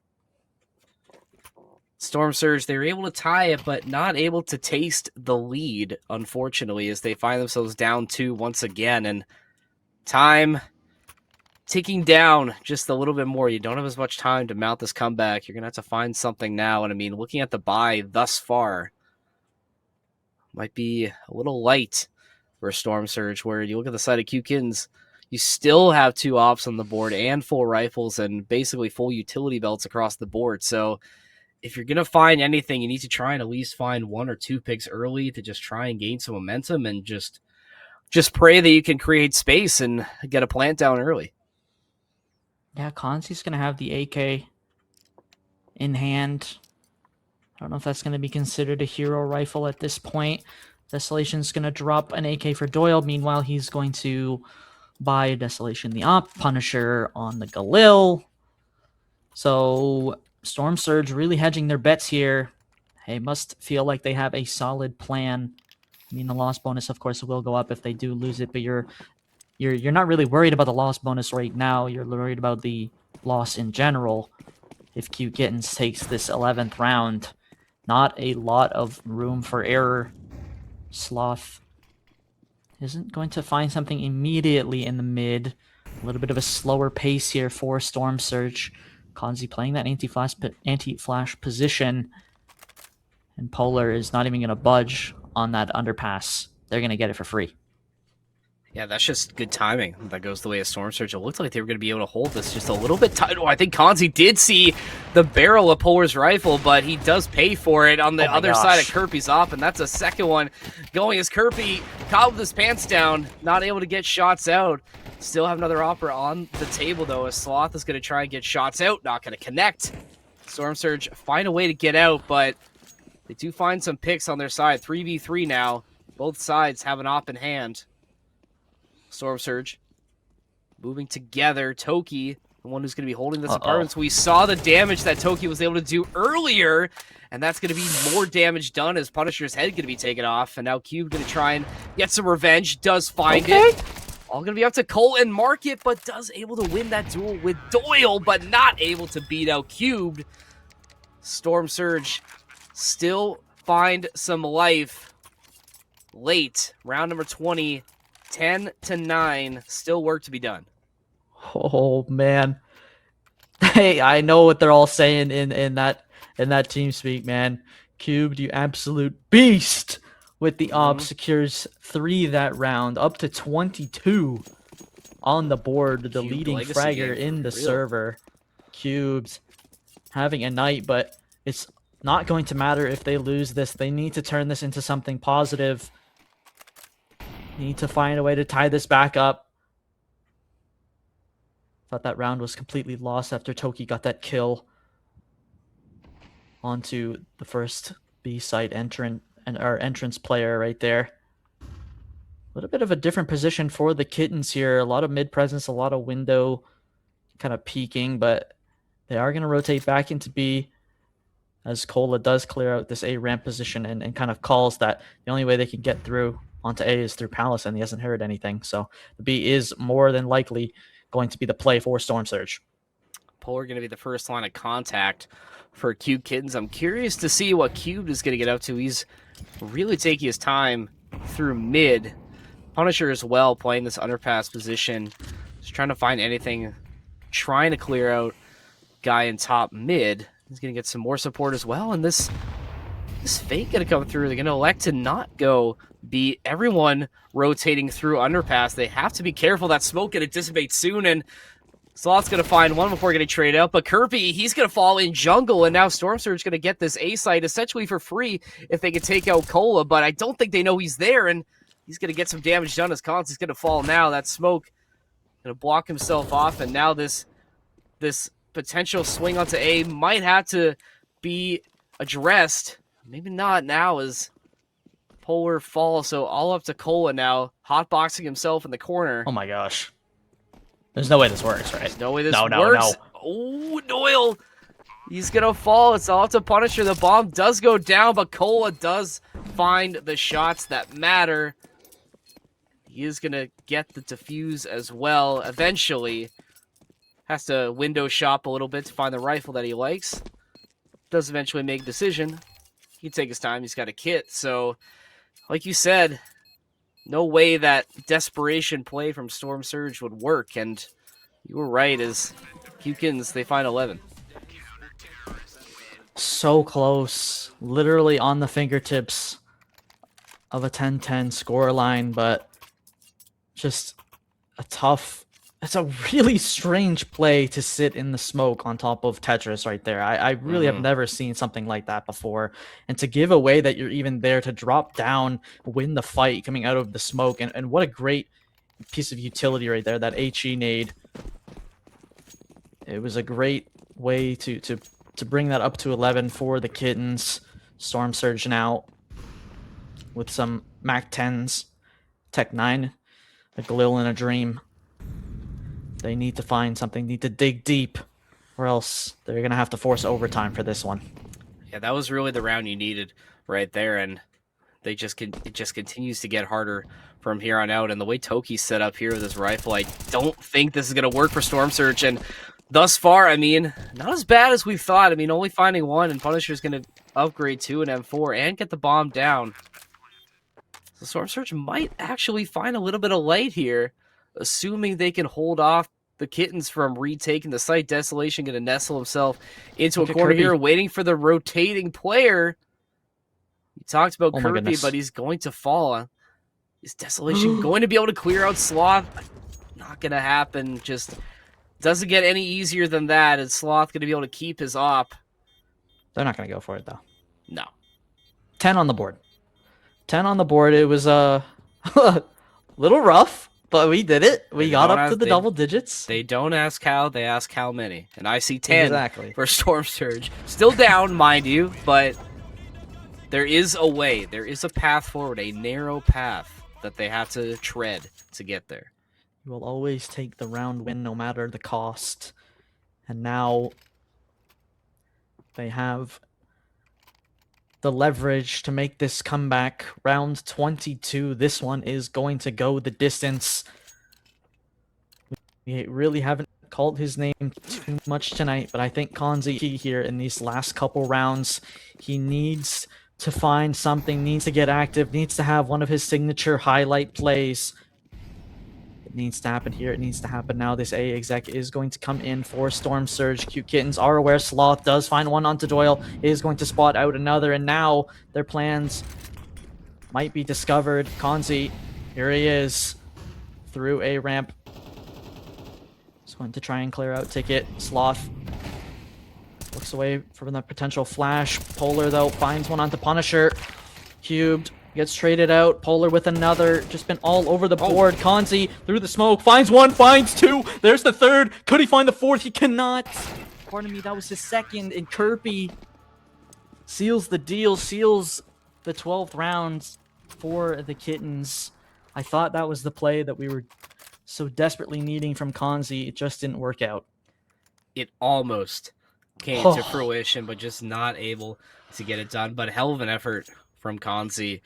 Storm Surge, they were able to tie it, but not able to taste the lead, unfortunately, as they find themselves down 2 once again, and time ticking down just a little bit more. You don't have as much time to mount this comeback. You're going to have to find something now. And I mean, looking at the buy thus far, might be a little light for a Storm Surge, where you look at the side of Kittens, you still have 2 ops on the board and full rifles and basically full utility belts across the board. So if you're going to find anything, you need to try and at least find 1 or 2 picks early to just try and gain some momentum and just pray that you can create space and get a plant down early. Yeah, Kanzi's going to have the AK in hand. I don't know if that's going to be considered a hero rifle at this point. Desolation's going to drop an AK for Doyle. Meanwhile, he's going to buy Desolation the Op, Punisher on the Galil. So Storm Surge really hedging their bets here. They must feel like they have a solid plan. I mean, the loss bonus, of course, will go up if they do lose it, but you're not really worried about the loss bonus right now. You're worried about the loss in general. If Kittens takes this 11th round, not a lot of room for error. Sloth isn't going to find something immediately in the mid. A little bit of a slower pace here for Storm Surge. Kanzi playing that anti-flash position. And Polar is not even going to budge on that underpass. They're going to get it for free. Yeah, that's just good timing. That goes the way of Storm Surge. It looked like they were going to be able to hold this just a little bit tight. Oh, I think Kanzi did see the barrel of Polar's rifle, but he does pay for it on the other side of Kirby's op, and that's a second one going as Kirby caught with his pants down, not able to get shots out. Still have another opera on the table, though, as Sloth is going to try and get shots out, not going to connect. Storm Surge find a way to get out, but they do find some picks on their side. 3v3 now. Both sides have an op in hand. Storm Surge moving together. Toki, the one who's going to be holding this apartment. We saw the damage that Toki was able to do earlier, and that's going to be more damage done as Punisher's head going to be taken off. And now Cube going to try and get some revenge. Does find it. All going to be up to Cole and Market, but does able to win that duel with Doyle, but not able to beat out Cubed. Storm Surge still find some life late. Round number 20. 10-9, still work to be done. Oh man, hey, I know what they're all saying in that team speak, man. Cubed, you absolute beast! With the op secures 3 that round, up to 22 on the board. The leading fragger in the server. Cubed having a night, but it's not going to matter if they lose this. They need to turn this into something positive. Need to find a way to tie this back up. Thought that round was completely lost after Toki got that kill onto the first B site entrance player right there. A little bit of a different position for the Kittens here. A lot of mid presence, a lot of window kind of peeking, but they are going to rotate back into B as Cola does clear out this A ramp position and kind of calls that the only way they can get through onto A is through Palace, and he hasn't heard anything. So the B is more than likely going to be the play for Storm Surge. Polar going to be the first line of contact for Cube Kittens. I'm curious to see what Cube is going to get up to. He's really taking his time through mid. Punisher as well, playing this underpass position. Just trying to find anything, trying to clear out guy in top mid. He's going to get some more support as well. And this fake going to come through. They're going to elect to not go beat everyone rotating through underpass. They have to be careful. That smoke going to dissipate soon. And Sloth's going to find one before getting traded out. But Kirby, he's going to fall in jungle. And now Storm Surge going to get this A site essentially for free if they can take out Cola. But I don't think they know he's there. And he's going to get some damage done as Constant's going to fall now. That smoke going to block himself off. And now this potential swing onto A might have to be addressed. Maybe not now as Polar falls. So all up to Cola now, hotboxing himself in the corner. Oh my gosh. There's no way this works, right? There's no way this No. works. Oh, Doyle. He's going to fall. It's all up to Punisher. The bomb does go down, but Cola does find the shots that matter. He is going to get the defuse as well eventually. Has to window shop a little bit to find the rifle that he likes. Does eventually make a decision. He'd take his time. He's got a kit. So, like you said, no way that desperation play from Storm Surge would work. And you were right, as Kittens, they find 11. So close. Literally on the fingertips of a 10-10 scoreline, but just a tough... It's a really strange play to sit in the smoke on top of Tetris right there. I really have never seen something like that before. And to give away that you're even there, to drop down, win the fight coming out of the smoke. And what a great piece of utility right there, that HE nade. It was a great way to bring that up to 11 for the Kittens. Storm Surge now with some Mac 10s, Tech 9, a Galil and a Dream. They need to find something, need to dig deep, or else they're going to have to force overtime for this one. Yeah, that was really the round you needed right there, and it just continues to get harder from here on out. And the way Toki's set up here with his rifle, I don't think this is going to work for Storm Surge. And thus far, I mean, not as bad as we thought. I mean, only finding one, and Punisher's going to upgrade to an M4 and get the bomb down. So Storm Surge might actually find a little bit of light here, assuming they can hold off the Kittens from retaking the site. Desolation going to nestle himself into a corner here, waiting for the rotating player. You talked about Kirby, but he's going to fall. Is Desolation going to be able to clear out Sloth? Not going to happen. Just doesn't get any easier than that. And Sloth going to be able to keep his op. They're not going to go for it, though. No. 10 on the board. 10 on the board. It was a little rough. But we did it. We got up to the double digits. They don't ask how, they ask how many. And I see 10 for Storm Surge. Still down, mind you, but there is a way. There is a path forward, a narrow path that they have to tread to get there. You will always take the round win no matter the cost. And now they have the leverage to make this comeback. Round 22. This one is going to go the distance. We really haven't called his name too much tonight, but I think Kanzi here in these last couple rounds, he needs to find something, needs to get active, needs to have one of his signature highlight plays. It needs to happen here. It needs to happen now. This A exec is going to come in for Storm Surge. Cute Kittens are aware. Sloth does find one onto Doyle. Is going to spot out another. And now their plans might be discovered. Kanzi, here he is. Through A ramp. He's going to try and clear out Ticket. Sloth looks away from the potential flash. Polar, though, finds one onto Punisher. Cubed. Gets traded out. Polar with another. Just been all over the board. Kanzi through the smoke. Finds one. Finds two. There's the third. Could he find the fourth? He cannot. Pardon me. That was his second. And Kirby seals the deal. Seals the 12th round for the Kittens. I thought that was the play that we were so desperately needing from Kanzi. It just didn't work out. It almost came to fruition, but just not able to get it done. But hell of an effort from Kanzi.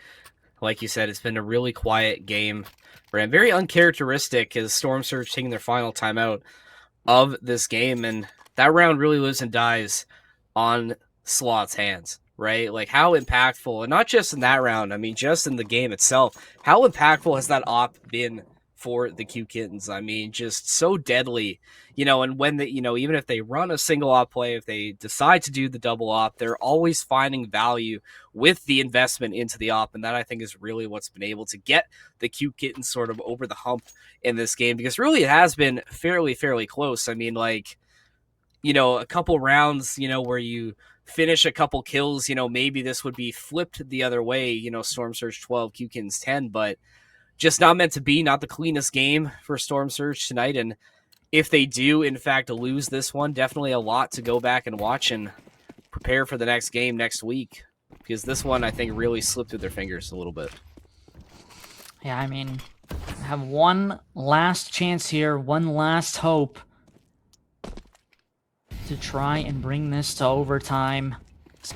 like you said, it's been a really quiet game for him. Very uncharacteristic as Storm Surge taking their final timeout of this game, and that round really lives and dies on Sloth's hands, right? Like how impactful, and not just in that round, I mean, just in the game itself, how impactful has that op been for the Q Kittens? I mean, just so deadly, and when they, even if they run a single op play, if they decide to do the double op, they're always finding value with the investment into the op. And that I think is really what's been able to get the Q Kittens sort of over the hump in this game, because really it has been fairly close. I mean, like, a couple rounds, where you finish a couple kills, maybe this would be flipped the other way, Storm Surge 12, Q Kittens 10, but just not meant to be, not the cleanest game for Storm Surge tonight. And if they do, in fact, lose this one, definitely a lot to go back and watch and prepare for the next game next week, because this one, I think, really slipped through their fingers a little bit. Yeah, I mean, have one last chance here, one last hope to try and bring this to overtime.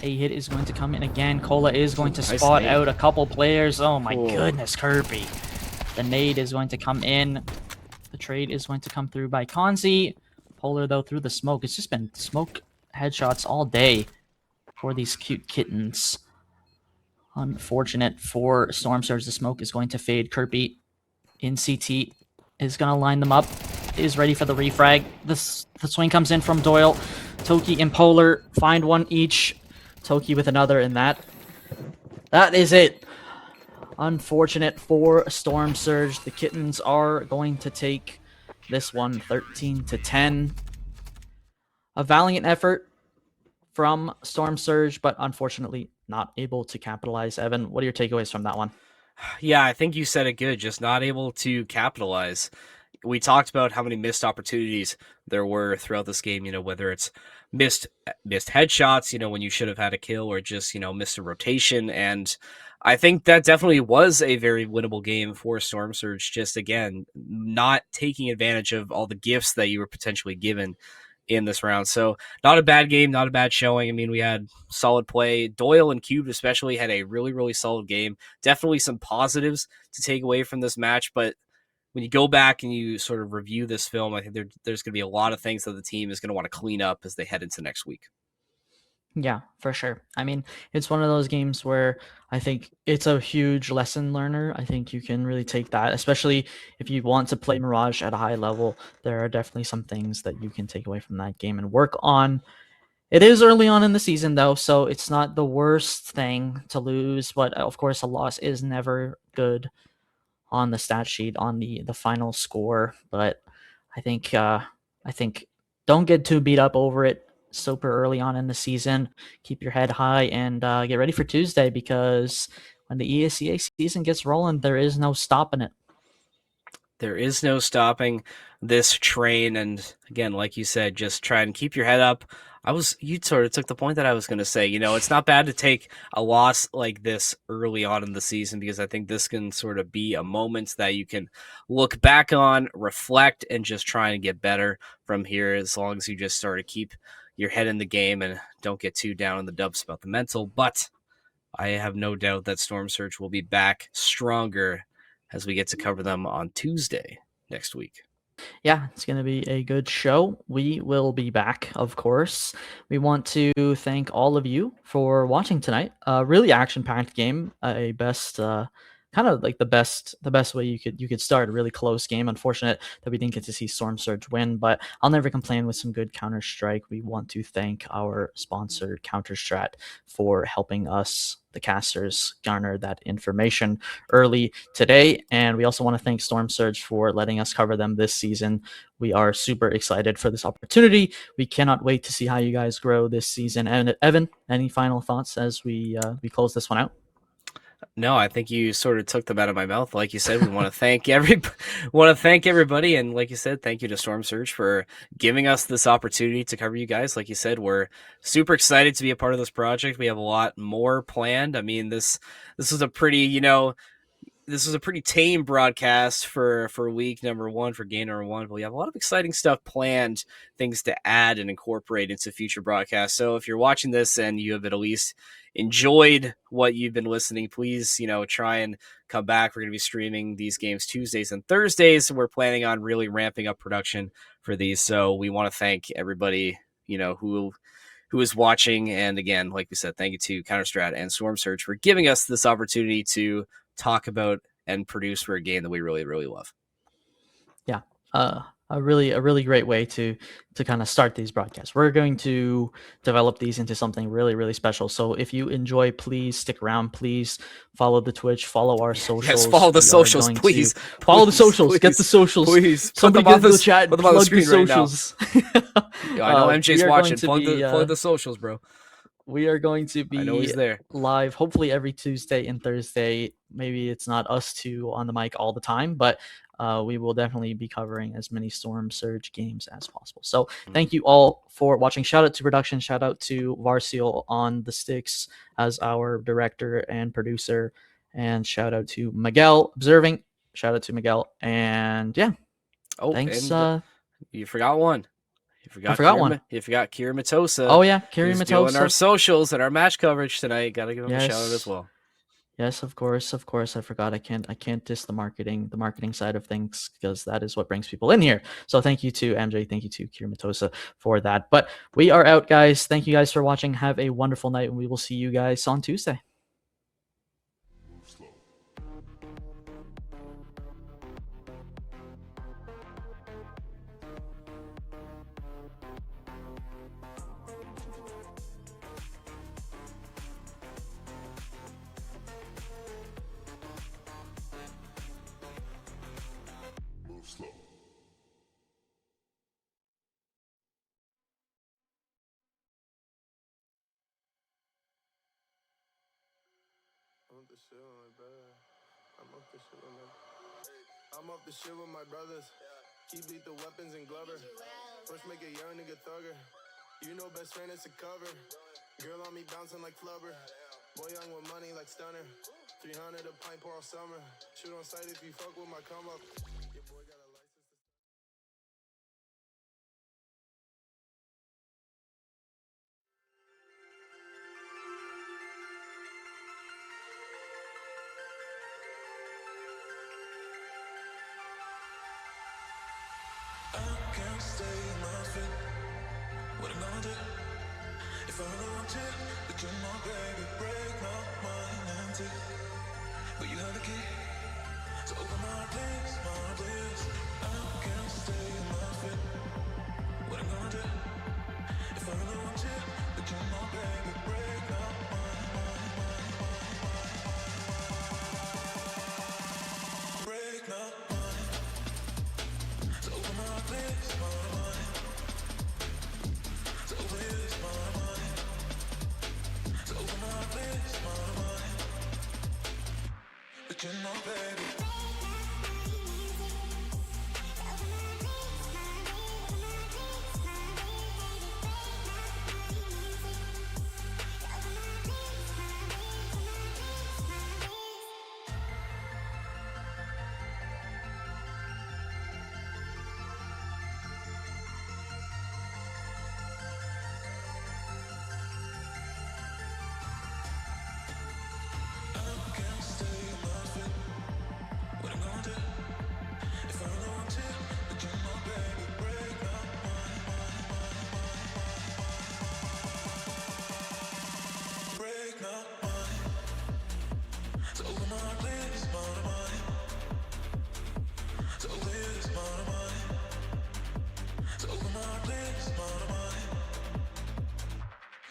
A hit is going to come in again. Cola is going to spot out a couple players. Oh my goodness, Kirby. The nade is going to come in. The trade is going to come through by Konzi. Polar, though, through the smoke. It's just been smoke headshots all day for these cute kittens. Unfortunate for Storm Surge. The smoke is going to fade. Kirby in CT is going to line them up. Is ready for the refrag. The swing comes in from Doyle. Toki and Polar find one each. Toki with another, and that is it. Unfortunate for Storm Surge. The Kittens are going to take this one 13-10. A valiant effort from Storm Surge, but unfortunately not able to capitalize. Evan, what are your takeaways from that one? Yeah, I think you said it good. Just not able to capitalize. We talked about how many missed opportunities there were throughout this game, whether it's missed headshots, when you should have had a kill, or just, missed a rotation. And I think that definitely was a very winnable game for Storm Surge. Just, again, not taking advantage of all the gifts that you were potentially given in this round. So not a bad game, not a bad showing. I mean, we had solid play. Doyle and Cube especially had a really solid game. Definitely some positives to take away from this match, but when you go back and you sort of review this film, I think there's going to be a lot of things that the team is going to want to clean up as they head into next week. Yeah, for sure. I mean, it's one of those games where I think it's a huge lesson learner. I think you can really take that, especially if you want to play Mirage at a high level. There are definitely some things that you can take away from that game and work on. It is early on in the season, though, so it's not the worst thing to lose, but of course, a loss is never good on the stat sheet, on the final score. But I think don't get too beat up over it super early on in the season. Keep your head high and get ready for Tuesday, because when the ESEA season gets rolling, there is no stopping it. There is no stopping this train. And again, like you said, just try and keep your head up. You sort of took the point that I was going to say. It's not bad to take a loss like this early on in the season, because I think this can sort of be a moment that you can look back on, reflect, and just try and get better from here, as long as you just sort of keep your head in the game and don't get too down in the dumps about the mental. But I have no doubt that Storm Surge will be back stronger as we get to cover them on Tuesday next week. Yeah, it's going to be a good show. We will be back, of course. We want to thank all of you for watching tonight. Really action-packed game. A best kind of like the best way you could start a really close game. Unfortunate that we didn't get to see Storm Surge win, but I'll never complain with some good Counter-Strike. We want to thank our sponsor Counter-Strat for helping us, the casters, garner that information early today. And we also want to thank Storm Surge for letting us cover them this season. We are super excited for this opportunity. We cannot wait to see how you guys grow this season. And Evan, any final thoughts as we close this one out? No, I think you sort of took them out of my mouth. Like you said, we want to thank everybody, and like you said, thank you to Storm Surge for giving us this opportunity to cover you guys. Like you said, we're super excited to be a part of this project. We have a lot more planned. I mean, this was a pretty, this was a pretty tame broadcast for week number 1 for game number 1, but we have a lot of exciting stuff planned, things to add and incorporate into future broadcasts. So if you're watching this and you have at least enjoyed what you've been listening, please, try and come back. We're going to be streaming these games Tuesdays and Thursdays, and we're planning on really ramping up production for these. So we want to thank everybody, who is watching. And again, like we said, thank you to Counter-Strat and Storm Surge for giving us this opportunity to talk about and produce for a game that we really, really love. Yeah. A really great way to kind of start these broadcasts. We're going to develop these into something really, really special. So if you enjoy, please stick around. Please follow the Twitch, follow our socials. Yes, follow the socials, please. Follow the socials. Get the socials. Please. Somebody get in the chat. Put them on the screen right now. Yeah, I know MJ's watching. Plug the socials, bro. We are going to be I know he's there. live, hopefully every Tuesday and Thursday. Maybe it's not us two on the mic all the time, but we will definitely be covering as many Storm Surge games as possible. So thank you all for watching. Shout out to production. Shout out to Varsiel on the sticks as our director and producer. And shout out to Miguel observing. Shout out to Miguel. And yeah. Oh, thanks. And, you forgot one. I forgot one. You forgot Kira Matosa. Oh yeah, Kira Matosa. Doing our socials and our match coverage tonight. Gotta give him a shout out as well. Yes, of course. I forgot. I can't diss the marketing side of things, because that is what brings people in here. So thank you to MJ, thank you to Kira Matosa for that. But we are out, guys. Thank you guys for watching. Have a wonderful night, and we will see you guys on Tuesday. I'm off the shit with my brothers. Keep lethal weapons and Glover. First make a young nigga thugger. You know best friend is a cover. Girl on me bouncing like flubber. Boy young with money like stunner. 300 a pint pour all summer. Shoot on sight if you fuck with my come up. Your boy got a license. I can't stay in my feet. What I'm gonna do if I don't want you? But you know, baby, break my mind into. But you have the key, so open my place, my place. I can't stay in my feet. What I'm gonna do if I don't want you? But you know, baby, break my mind, break my mind. So open my place, my mind. So where's my mind? So open my place, my mind. But you know, baby.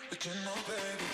But you know, baby.